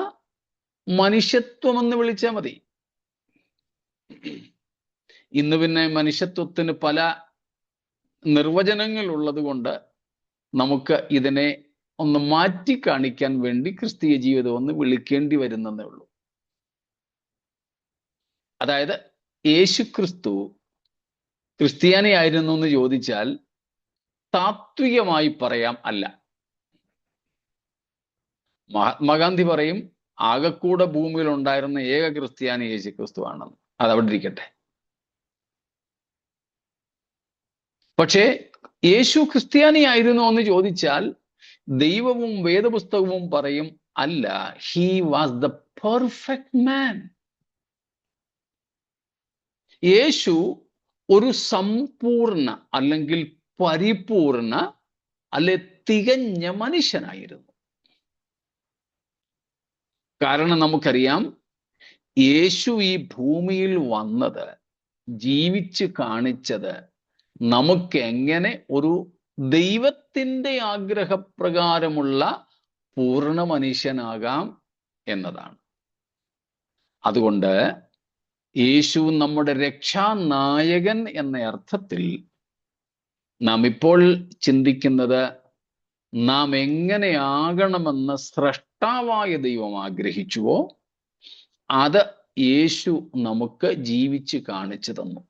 മനുഷ്യത്വം എന്ന് വിളിച്ചാൽ മതി. ഇന്ന് പിന്നെ മനുഷ്യത്വത്തിന് പല നിർവചനങ്ങൾ ഉള്ളത് കൊണ്ട് നമുക്ക് ഇതിനെ ഒന്ന് മാറ്റി കാണിക്കാൻ വേണ്ടി ക്രിസ്തീയ ജീവിതം ഒന്ന് വിളിക്കേണ്ടി വരുന്നതേ ഉള്ളൂ. അതായത് യേശു ക്രിസ്തു ക്രിസ്ത്യാനിയായിരുന്നു എന്ന് ചോദിച്ചാൽ താത്വികമായി പറയാം അല്ല. മഹാത്മാഗാന്ധി പറയും ആകെക്കൂടെ ഭൂമിയിൽ ഉണ്ടായിരുന്ന ഏക ക്രിസ്ത്യാനി യേശു ക്രിസ്തു ആണെന്ന്. അതവിടെ ഇരിക്കട്ടെ. പക്ഷേ യേശു ക്രിസ്ത്യാനിയായിരുന്നു എന്ന് ചോദിച്ചാൽ ദൈവവും വേദപുസ്തകവും പറയും അല്ല, he was the perfect man. യേശു ഒരു സമ്പൂർണ്ണ അല്ലെങ്കിൽ പരിപൂർണ അല്ലെ തികഞ്ഞ മനുഷ്യനായിരുന്നു. കാരണം നമുക്കറിയാം യേശു ഈ ഭൂമിയിൽ വന്നത്, ജീവിച്ച് കാണിച്ചത് നമുക്ക് എങ്ങനെ ഒരു ദൈവത്തിൻ്റെ ആഗ്രഹപ്രകാരമുള്ള പൂർണ്ണ മനുഷ്യനാകാം എന്നതാണ്. അതുകൊണ്ട് യേശു നമ്മുടെ രക്ഷാനായകൻ എന്ന അർത്ഥത്തിൽ നാം ഇപ്പോൾ ചിന്തിക്കുന്നത് നാം എങ്ങനെയാകണമെന്ന് സ്രഷ്ടാവായ ദൈവം ആഗ്രഹിച്ചുവോ അത് യേശു നമുക്ക് ജീവിച്ച് കാണിച്ചു തന്നു.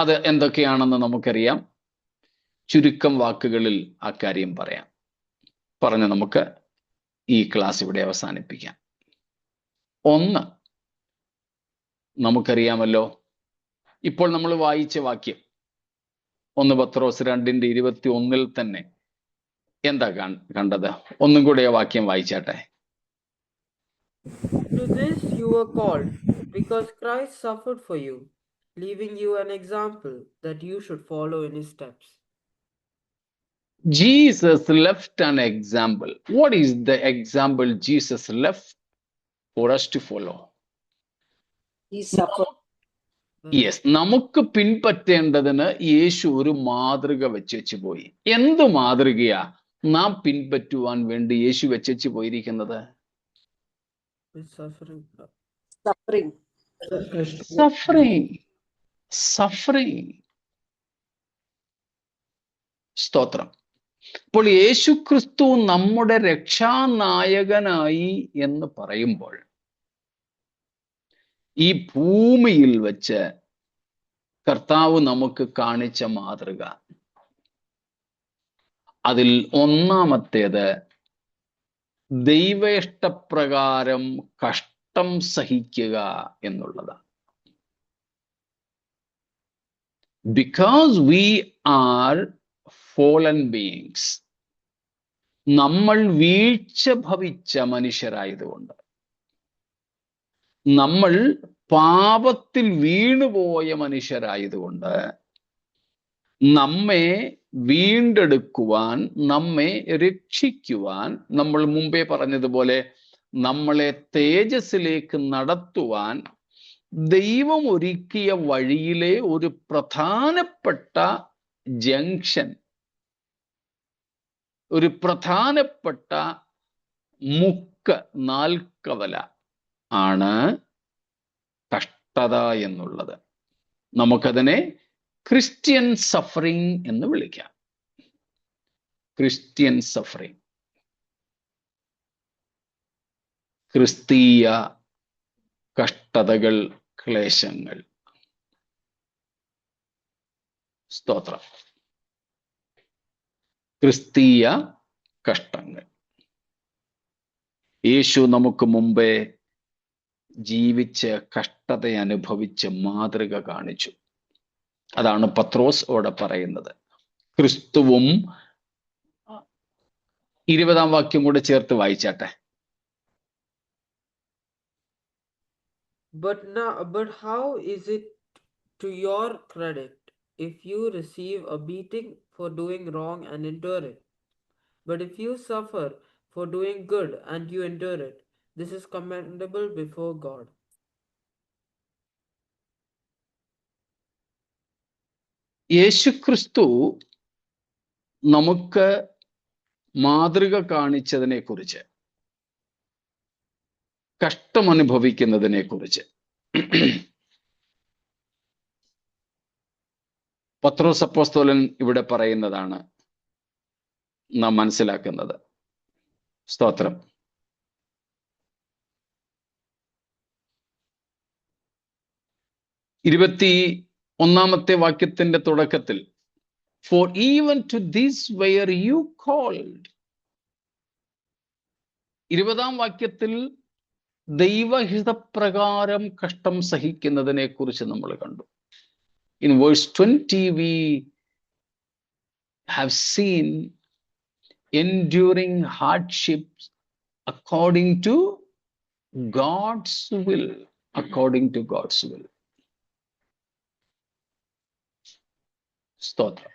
അത് എന്തൊക്കെയാണെന്ന് നമുക്കറിയാം. ചുരുക്കം വാക്കുകളിൽ ആ കാര്യം പറഞ്ഞ് നമുക്ക് ഈ ക്ലാസ് ഇവിടെ അവസാനിപ്പിക്കാം. ഒന്ന്, നമുക്കറിയാമല്ലോ, ഇപ്പോൾ നമ്മൾ വായിച്ച വാക്യം 1 പത്രോസ് 2:21 തന്നെ എന്താ കണ്ടത്? ഒന്നും കൂടെ ആ വാക്യം വായിച്ചാട്ടെ. To this you were called, because Christ suffered for you, leaving you an example that you should follow in his steps. Jesus left an example. What is the example Jesus left for us to follow? He suffered. Yes, നമുക്ക് പിൻപറ്റേണ്ടതിന് യേശു ഒരു മാതൃക വെച്ചു പോയി. എന്ത് മാതൃകയാ നാം പിൻപറ്റുവാൻ വേണ്ടി യേശു വെച്ചു പോയിരിക്കുന്നത്? സഫറിങ്. സ്തോത്രം. അപ്പോൾ യേശു ക്രിസ്തു നമ്മുടെ രക്ഷാനായകനായി എന്ന് പറയുമ്പോൾ ഈ ഭൂമിയിൽ വെച്ച് കർത്താവ് നമുക്ക് കാണിച്ച മാതൃക, അതിൽ ഒന്നാമത്തേത് ദൈവേഷ്ടപ്രകാരം കഷ്ടം സഹിക്കുക എന്നുള്ളതാണ്. Because we are fallen beings, നമ്മൾ വീഴ്ച ഭവിച്ച മനുഷ്യരായതുകൊണ്ട്, നമ്മൾ പാപത്തിൽ വീണുപോയ മനുഷ്യരായതുകൊണ്ട് നമ്മെ വീണ്ടെടുക്കുവാൻ, നമ്മെ രക്ഷിക്കുവാൻ, നമ്മൾ മുമ്പേ പറഞ്ഞതുപോലെ നമ്മളെ തേജസ്സിലേക്ക് നടത്തുവാൻ ദൈവം ഒരുക്കിയ വഴിയിലെ ഒരു പ്രധാനപ്പെട്ട ജംഗ്ഷൻ, ഒരു പ്രധാനപ്പെട്ട നാൽക്കവല ആണ് കഷ്ടത എന്നുള്ളത്. നമുക്കതിനെ ക്രിസ്ത്യൻ സഫറിങ് എന്ന് വിളിക്കാം. ക്രിസ്ത്യൻ സഫറിങ്, ക്രിസ്തീയ കഷ്ടതകൾ, ക്ലേശങ്ങൾ. സ്തോത്രം. ക്രിസ്തീയ കഷ്ടങ്ങൾ. യേശു നമുക്ക് മുമ്പേ ജീവിച്ച് കഷ്ടത അനുഭവിച്ച് മാതൃക കാണിച്ചു. അതാണ് പത്രോസ് അവിടെ പറയുന്നത്. ക്രിസ്തുവും 20-ാം വാക്യം കൂടെ ചേർത്ത് വായിച്ചാട്ടെ. But how is it to your credit if you receive a beating for doing wrong and endure it? But if you suffer for doing good and you endure it, this is commendable before God. യേശുക്രിസ്തു നമുക്ക് മാതൃക കാണിച്ചതിനെ കുറിച്ച്, കഷ്ടമനുഭവിക്കുന്നതിനെ കുറിച്ച് പത്രോസ് അപ്പോസ്തലൻ ഇവിടെ പറയുന്നതാണ്. നാം മനസ്സിലാക്കുന്നത്. സ്തോത്രം. ഒന്നാമത്തെ വാക്യത്തിന്റെ തുടക്കത്തിൽ for even to this were you called. 20-ാം വാക്യത്തിൽ ദൈവഹിതപ്രകാരം കഷ്ടം സഹിക്കുന്നതിനെ കുറിച്ച് നമ്മൾ കണ്ടു. In verse 20 we have seen enduring hardships according to God's will. According to God's will. സ്തോത്രം.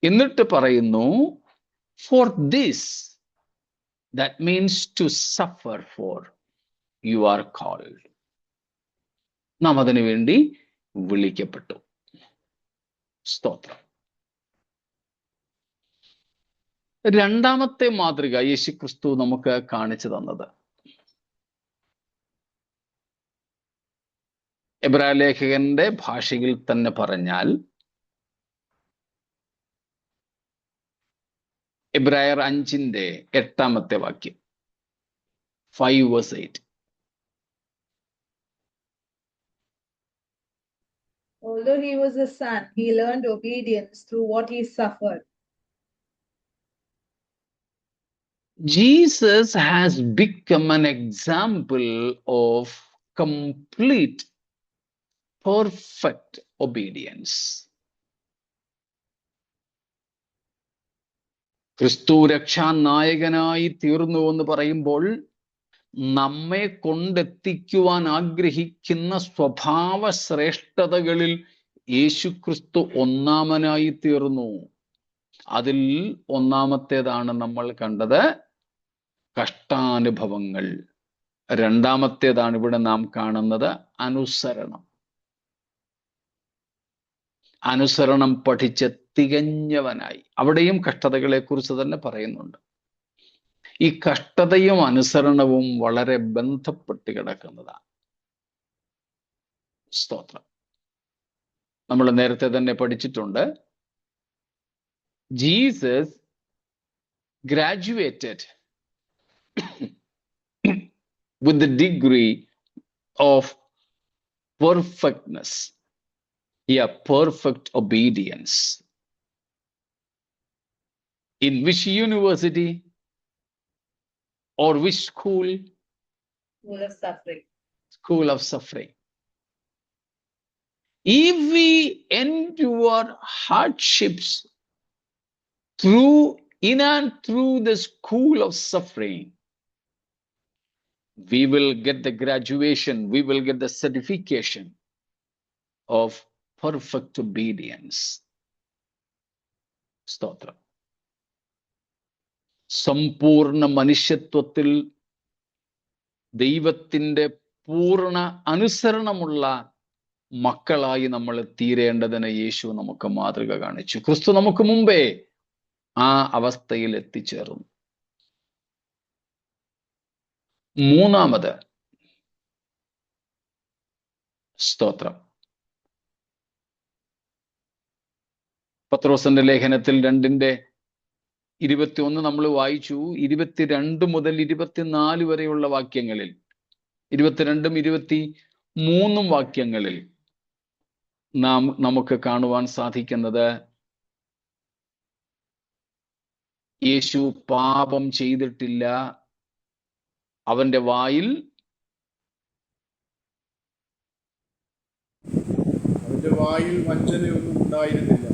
എന്നിട്ട് പറയുന്നു for this, that means to suffer for, you are called. നാം അതിനു വേണ്ടി വിളിക്കപ്പെട്ടു. സ്തോത്രം. രണ്ടാമത്തെ മാതൃക യേശുക്രിസ്തു നമുക്ക് കാണിച്ചു തന്നത് എബ്രായ ലേഖകന്റെ ഭാഷയിൽ തന്നെ പറഞ്ഞാൽ എബ്രായർ 5:8 വാക്യം 5:8. Although he was a son, he learned obedience through what he suffered. Jesus has become an example of complete, perfect obedience. ക്രിസ്തു രക്ഷാനായകനായി തീർന്നു എന്ന് പറയുമ്പോൾ നമ്മെ കൊണ്ടെത്തിക്കുവാൻ ആഗ്രഹിക്കുന്ന സ്വഭാവ ശ്രേഷ്ഠതകളിൽ യേശുക്രിസ്തു ഒന്നാമനായി തീർന്നു. അതിൽ ഒന്നാമത്തേതാണ് നമ്മൾ കണ്ടത് കഷ്ടാനുഭവങ്ങൾ. രണ്ടാമത്തേതാണ് ഇവിടെ നാം കാണുന്നത് അനുസരണം. അനുസരണം പഠിച്ച് തികഞ്ഞവനായി. അവിടെയും കഷ്ടതകളെ കുറിച്ച് തന്നെ പറയുന്നുണ്ട്. ഈ കഷ്ടതയും അനുസരണവും വളരെ ബന്ധപ്പെട്ട് കിടക്കുന്നതാണ്. സ്തോത്രം. നമ്മൾ നേരത്തെ തന്നെ പഠിച്ചിട്ടുണ്ട്. Jesus graduated with the degree of perfectness. Yeah, perfect obedience. In which university or which school? School of suffering. School of suffering. If we endure hardships in and through the school of suffering, we will get the graduation, we will get the certification of perfect obedience. സ്തോത്രം. സമ്പൂർണ്ണ മനുഷ്യത്വത്തിൽ ദൈവത്തിൻ്റെ പൂർണ്ണ അനുസരണമുള്ള മക്കളായി നമ്മൾ തീരേണ്ടതിന് യേശു നമുക്ക് മാതൃക കാണിച്ചു. ക്രിസ്തു നമുക്ക് മുമ്പേ ആ അവസ്ഥയിൽ എത്തിച്ചേർന്നു. മൂന്നാമത് സ്തോത്രം. പത്രോസിന്റെ ലേഖനത്തിൽ 2:21 നമ്മൾ വായിച്ചു. 22 മുതൽ 24 വരെയുള്ള വാക്യങ്ങളിൽ, 22ഉം 23ഉം വാക്യങ്ങളിൽ നമുക്ക് കാണുവാൻ സാധിക്കുന്നത് യേശു പാപം ചെയ്തിട്ടില്ല. അവന്റെ വായിൽ വഞ്ചനയൊന്നും ഉണ്ടായിരുന്നില്ല.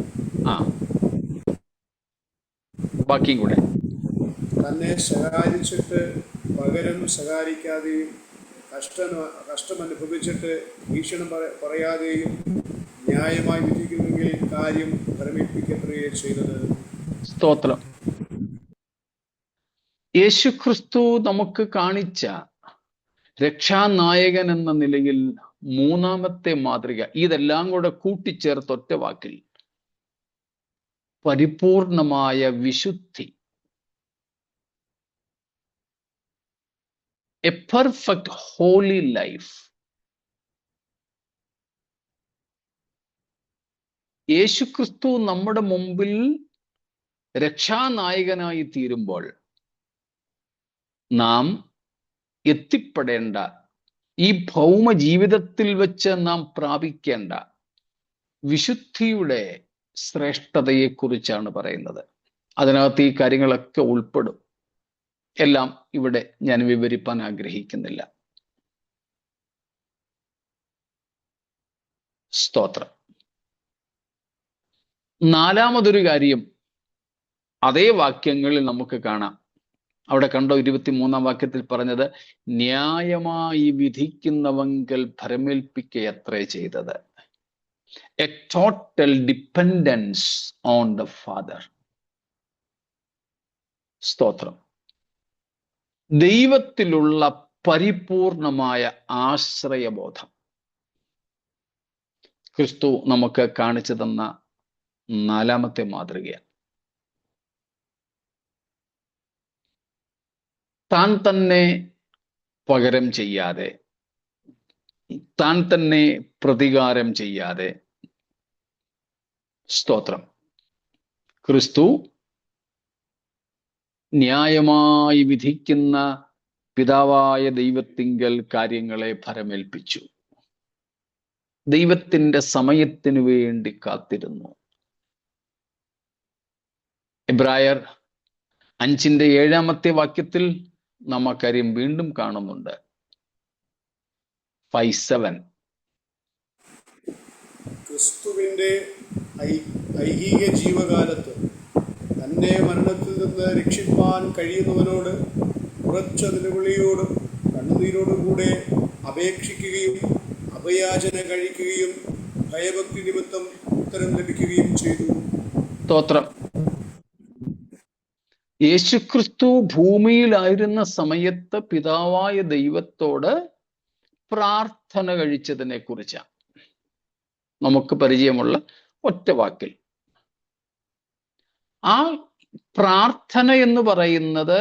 ബാക്കിയും കൂടെ. തന്നെ ശകാരിച്ചിട്ട് പകരം ശകാരിക്കാതെയും കഷ്ടം അനുഭവിച്ചിട്ട് ഭീഷണം പറയാതെയും ന്യായമായി വിധിക്കുമെങ്കിൽ കാര്യം ഫലമേൽപ്പിക്കപ്പെടുകയും ചെയ്തത്. സ്തോത്രം. യേശുക്രിസ്തു നമുക്ക് കാണിച്ച രക്ഷാനായകൻ എന്ന നിലയിൽ മൂന്നാമത്തെ മാതൃക, ഇതെല്ലാം കൂടെ കൂട്ടിച്ചേർത്ത് ഒറ്റ വാക്കിൽ പരിപൂർണമായ വിശുദ്ധി. A perfect holy life. യേശുക്രിസ്തു നമ്മുടെ മുമ്പിൽ രക്ഷാനായകനായി തീരുമ്പോൾ നാം എത്തിപ്പെടേണ്ട, ഈ ഭൗമ ജീവിതത്തിൽ വെച്ച് നാം പ്രാപിക്കേണ്ട വിശുദ്ധിയുടെ ശ്രേഷ്ഠതയെക്കുറിച്ചാണ് പറയുന്നത്. അതിനകത്ത് ഈ കാര്യങ്ങളൊക്കെ ഉൾപ്പെടും. എല്ലാം ഇവിടെ ഞാൻ വിവരിപ്പാൻ ആഗ്രഹിക്കുന്നില്ല. സ്തോത്രം. നാലാമതൊരു കാര്യം അതേ വാക്യങ്ങളിൽ നമുക്ക് കാണാം. അവിടെ കണ്ടോ, 23-ാം വാക്യത്തിൽ പറഞ്ഞത്, ന്യായമായി വിധിക്കുന്നവങ്കൽ ഭരമേൽപ്പിക്കയത്രേ ചെയ്തത്. A total dependence on the father. സ്തോത്രം. ദൈവത്തിലുള്ള പരിപൂർണമായ ആശ്രയബോധം ക്രിസ്തു നമുക്ക് കാണിച്ചു തന്ന നാലാമത്തെ മാതൃകയാണ്. താൻ തന്നെ പകരം ചെയ്യാതെ, താൻ തന്നെ പ്രതികാരം ചെയ്യാതെ, സ്തോത്രം, ക്രിസ്തു ന്യായമായി വിധിക്കുന്ന പിതാവായ ദൈവത്തിങ്കൽ കാര്യങ്ങളെ ഭരമേൽപ്പിച്ചു. ദൈവത്തിന്റെ സമയത്തിനു വേണ്ടി കാത്തിരുന്നു. എബ്രായർ 5:7 വാക്യത്തിൽ നാം ആ കാര്യം വീണ്ടും കാണുന്നുണ്ട്. 5:7. ക്രിസ്തുവിന്റെ ഐഹിക ജീവകാലത്ത് തന്നെ മരണത്തിൽ നിന്ന് രക്ഷിപ്പാൻ കഴിയുന്നവനോട് ഉറച്ച നിലവിളിയോടും കണ്ണുനീരോടും കൂടെ അപേക്ഷിക്കുകയും അഭയാചന കഴിക്കുകയും ഭയഭക്തി നിമിത്തം ഉത്തരം ലഭിക്കുകയും ചെയ്തു. സ്തോത്രം. യേശുക്രിസ്തു ഭൂമിയിലായിരുന്ന സമയത്ത് പിതാവായ ദൈവത്തോട് പ്രാർത്ഥന കഴിച്ചതിനെ കുറിച്ചാണ് നമുക്ക് പരിചയമുള്ള ഒറ്റ വാക്കിൽ. ആ പ്രാർത്ഥന എന്ന് പറയുന്നത്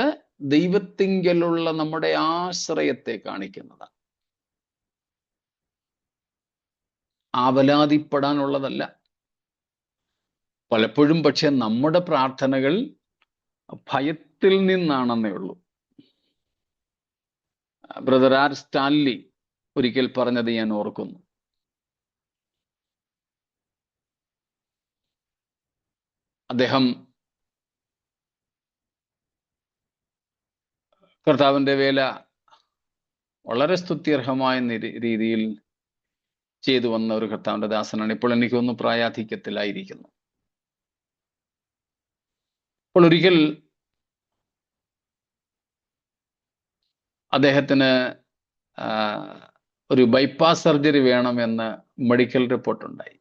ദൈവത്തിങ്കലുള്ള നമ്മുടെ ആശ്രയത്തെ കാണിക്കുന്നതാണ്. ആവലാതിപ്പെടാനുള്ളതല്ല. പലപ്പോഴും പക്ഷെ നമ്മുടെ പ്രാർത്ഥനകൾ ഭയത്തിൽ നിന്നാണെന്നേ ഉള്ളൂ. ബ്രദർ ആർ സ്റ്റാൻലി ഒരിക്കൽ പറഞ്ഞത് ഞാൻ ഓർക്കുന്നു. അദ്ദേഹം കർത്താവിൻ്റെ വേല വളരെ സ്തുത്യർഹമായ രീതിയിൽ ചെയ്തു വന്ന ഒരു കർത്താവിൻ്റെ ദാസനാണ്. ഇപ്പോൾ എനിക്കൊന്ന് പ്രായാധിക്യത്തിലായിരിക്കുന്നു. അപ്പോൾ ഒരിക്കൽ അദ്ദേഹത്തിന് ഒരു ബൈപ്പാസ് സർജറി വേണമെന്ന് മെഡിക്കൽ റിപ്പോർട്ടുണ്ടായി.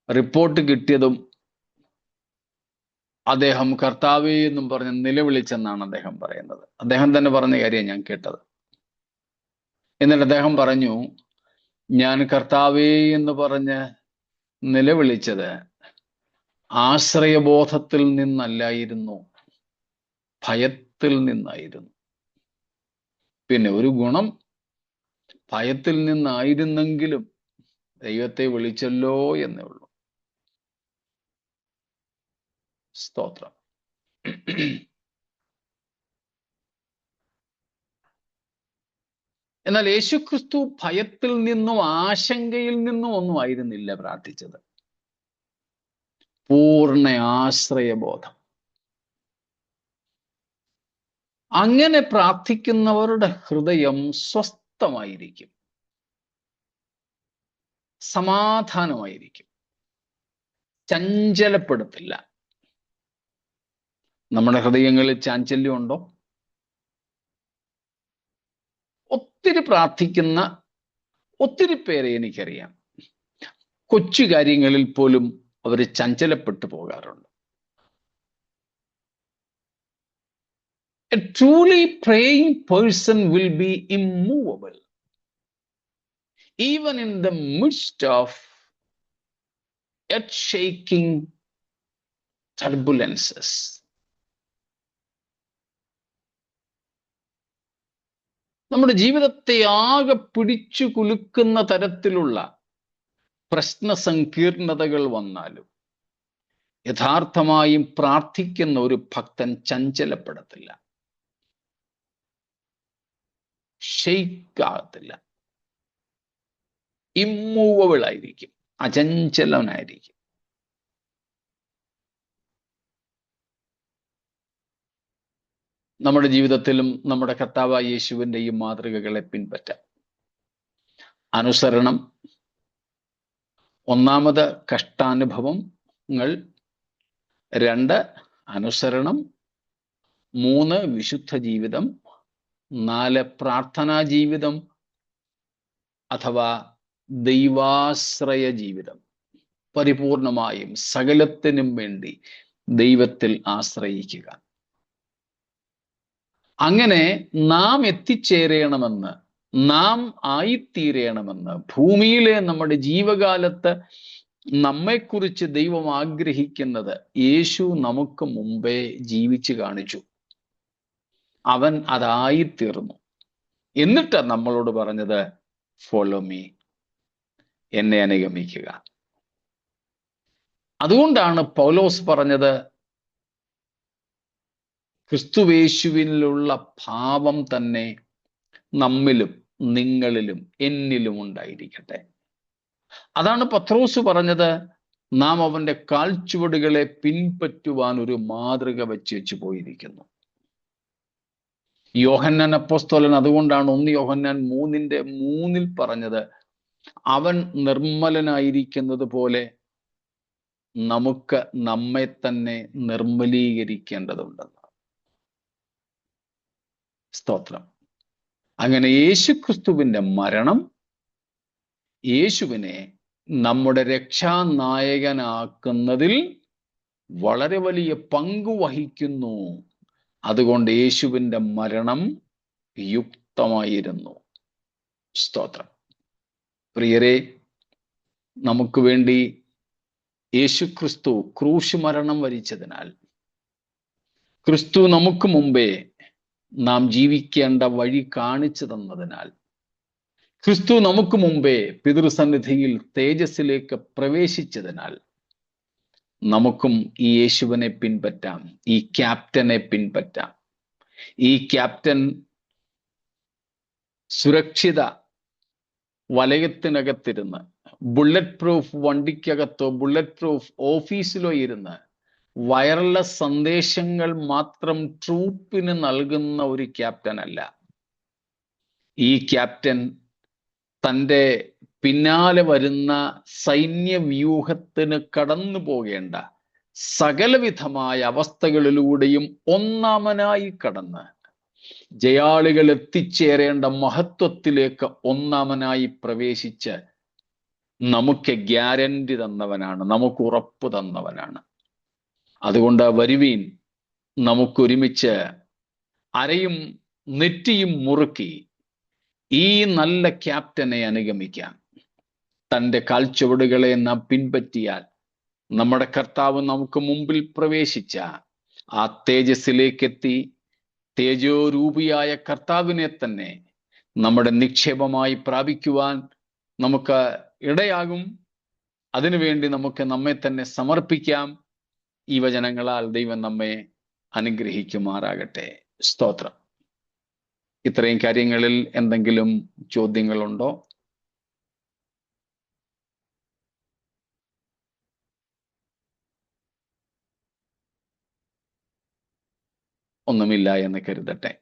റിപ്പോർട്ട് കിട്ടിയതും അദ്ദേഹം കർത്താവേ എന്നും പറഞ്ഞ് നിലവിളിച്ചെന്നാണ് അദ്ദേഹം പറയുന്നത്. അദ്ദേഹം തന്നെ പറഞ്ഞ കാര്യം ഞാൻ കേട്ടത്. എന്നിട്ട് അദ്ദേഹം പറഞ്ഞു, ഞാൻ കർത്താവേ എന്ന് പറഞ്ഞ് നിലവിളിച്ചത് ആശ്രയബോധത്തിൽ നിന്നല്ലായിരുന്നു, ഭയത്തിൽ നിന്നായിരുന്നു. പിന്നെ ഒരു ഗുണം, ഭയത്തിൽ നിന്നായിരുന്നെങ്കിലും ദൈവത്തെ വിളിച്ചല്ലോ എന്നേ ഉള്ളൂ. സ്തോത്രം. എന്നാൽ യേശുക്രിസ്തു ഭയത്തിൽ നിന്നും ആശങ്കയിൽ നിന്നും ഒന്നും ആയിരുന്നില്ല പ്രാർത്ഥിച്ചത്. പൂർണ്ണ ആശ്രയബോധം. അങ്ങനെ പ്രാർത്ഥിക്കുന്നവരുടെ ഹൃദയം സ്വസ്ഥമായിരിക്കും, സമാധാനമായിരിക്കും, ചഞ്ചലപ്പെടുത്തില്ല. നമ്മുടെ ഹൃദയങ്ങളിൽ ചാഞ്ചല്യം ഉണ്ടോ? ഒത്തിരി പ്രാർത്ഥിക്കുന്ന ഒത്തിരി പേരെ എനിക്കറിയാം. കൊച്ചു കാര്യങ്ങളിൽ പോലും അവർ ചഞ്ചലപ്പെട്ടു പോകാറുണ്ട്. A truly praying person will be immovable, even in the midst of earth-shaking turbulences. നമ്മുടെ ജീവിതത്തെ ആകെ പിടിച്ചു കുലുക്കുന്ന തരത്തിലുള്ള പ്രശ്ന സങ്കീർണതകൾ വന്നാലും യഥാർത്ഥമായും പ്രാർത്ഥിക്കുന്ന ഒരു ഭക്തൻ ചഞ്ചലപ്പെടത്തില്ല, ഷെയ്ക്കാകത്തില്ല, ഇമ്മൂവബിൾ ആയിരിക്കും, അചഞ്ചലനായിരിക്കും. നമ്മുടെ ജീവിതത്തിലും നമ്മുടെ കർത്താവായ യേശുവിൻ്റെ ഈ മാതൃകകളെ പിൻപറ്റാം. അനുസരണം, ഒന്നാമത് കഷ്ടാനുഭവങ്ങൾ, 2 അനുസരണം, 3 വിശുദ്ധ ജീവിതം, 4 പ്രാർത്ഥനാ ജീവിതം അഥവാ ദൈവാശ്രയ ജീവിതം. പരിപൂർണമായും സകലത്തിനും വേണ്ടി ദൈവത്തിൽ ആശ്രയിക്കുക. അങ്ങനെ നാം എത്തിച്ചേരണമെന്ന്, നാം ആയിത്തീരണമെന്ന്, ഭൂമിയിലെ നമ്മുടെ ജീവകാലത്ത് നമ്മെക്കുറിച്ച് ദൈവം ആഗ്രഹിക്കുന്നത് യേശു നമുക്ക് മുമ്പേ ജീവിച്ചു കാണിച്ചു. അവൻ അതായിത്തീർന്നു. എന്നിട്ട് നമ്മളോട് പറഞ്ഞത് ഫോളോ മീ, എന്നെ അനുഗമിക്കുക. അതുകൊണ്ടാണ് പൗലോസ് പറഞ്ഞത് ക്രിസ്തുവേശുവിലുള്ള ഭാവം തന്നെ നമ്മിലും നിങ്ങളിലും എന്നിലും ഉണ്ടായിരിക്കട്ടെ. അതാണ് പത്രോസ് പറഞ്ഞത്, നാം അവന്റെ കാൽച്ചുവടുകളെ പിൻപറ്റുവാൻ ഒരു മാതൃക വെച്ച് പോയിരിക്കുന്നു. യോഹന്നാൻ അപ്പോസ്തലൻ അതുകൊണ്ടാണ് 1 യോഹന്നാൻ 3:3 പറഞ്ഞത്, അവൻ നിർമ്മലനായിരിക്കുന്നത് പോലെ നമുക്ക് നമ്മെ തന്നെ നിർമ്മലീകരിക്കേണ്ടതുണ്ടെന്ന്. സ്തോത്രം. അങ്ങനെ യേശുക്രിസ്തുവിന്റെ മരണം യേശുവിനെ നമ്മുടെ രക്ഷാനായകനാക്കുന്നതിൽ വളരെ വലിയ പങ്ക് വഹിക്കുന്നു. അതുകൊണ്ട് യേശുവിന്റെ മരണം യുക്തമായിരുന്നു. സ്തോത്രം. പ്രിയരെ, നമുക്ക് വേണ്ടി യേശുക്രിസ്തു ക്രൂശ് മരണം വരിച്ചതിനാൽ, ക്രിസ്തു നമുക്ക് മുമ്പേ നാം ജീവിക്കേണ്ട വഴി കാണിച്ചു തന്നതിനാൽ, ക്രിസ്തു നമുക്ക് മുമ്പേ പിതൃസന്നിധിയിൽ തേജസ്സിലേക്ക് പ്രവേശിച്ചതിനാൽ നമുക്കും ഈ യേശുവിനെ പിൻപറ്റാം, ഈ ക്യാപ്റ്റനെ പിൻപറ്റാം. ഈ ക്യാപ്റ്റൻ സുരക്ഷിത വലയത്തിനകത്തിരുന്ന്, ബുള്ളറ്റ് പ്രൂഫ് വണ്ടിക്കകത്തോ ബുള്ളറ്റ് പ്രൂഫ് ഓഫീസിലോ ഇരുന്ന് വയർലെസ് സന്ദേശങ്ങൾ മാത്രം ട്രൂപ്പിന് നൽകുന്ന ഒരു ക്യാപ്റ്റൻ അല്ല. ഈ ക്യാപ്റ്റൻ തൻ്റെ പിന്നാലെ വരുന്ന സൈന്യവ്യൂഹത്തിന് കടന്നു പോകേണ്ട സകലവിധമായ അവസ്ഥകളിലൂടെയും ഒന്നാമനായി കടന്ന് ജയാളികൾ എത്തിച്ചേരേണ്ട മഹത്വത്തിലേക്ക് ഒന്നാമനായി പ്രവേശിച്ച് നമുക്ക് ഗ്യാരണ്ടി തന്നവനാണ്, നമുക്ക് ഉറപ്പ് തന്നവനാണ്. അതുകൊണ്ട് വരുവീൻ, നമുക്കൊരുമിച്ച് അരയും നെറ്റിയും മുറുക്കി ഈ നല്ല ക്യാപ്റ്റനെ അനുഗമിക്കാം. തൻ്റെ കാൽച്ചുവടുകളെ നാം പിൻപറ്റിയാൽ നമ്മുടെ കർത്താവ് നമുക്ക് മുമ്പിൽ പ്രവേശിച്ച ആ തേജസ്സിലേക്കെത്തി തേജോരൂപിയായ കർത്താവിനെ തന്നെ നമ്മുടെ നിക്ഷേപമായി പ്രാപിക്കുവാൻ നമുക്ക് ഇടയാകും. അതിനുവേണ്ടി നമുക്ക് നമ്മെ തന്നെ സമർപ്പിക്കാം. ഈ വചനങ്ങളാൽ ദൈവം നമ്മെ അനുഗ്രഹിക്കുമാറാകട്ടെ. സ്തോത്രം. ഇത്രയും കാര്യങ്ങളിൽ എന്തെങ്കിലും ചോദ്യങ്ങളുണ്ടോ? ഒന്നുമില്ല എന്ന് കരുതട്ടെ.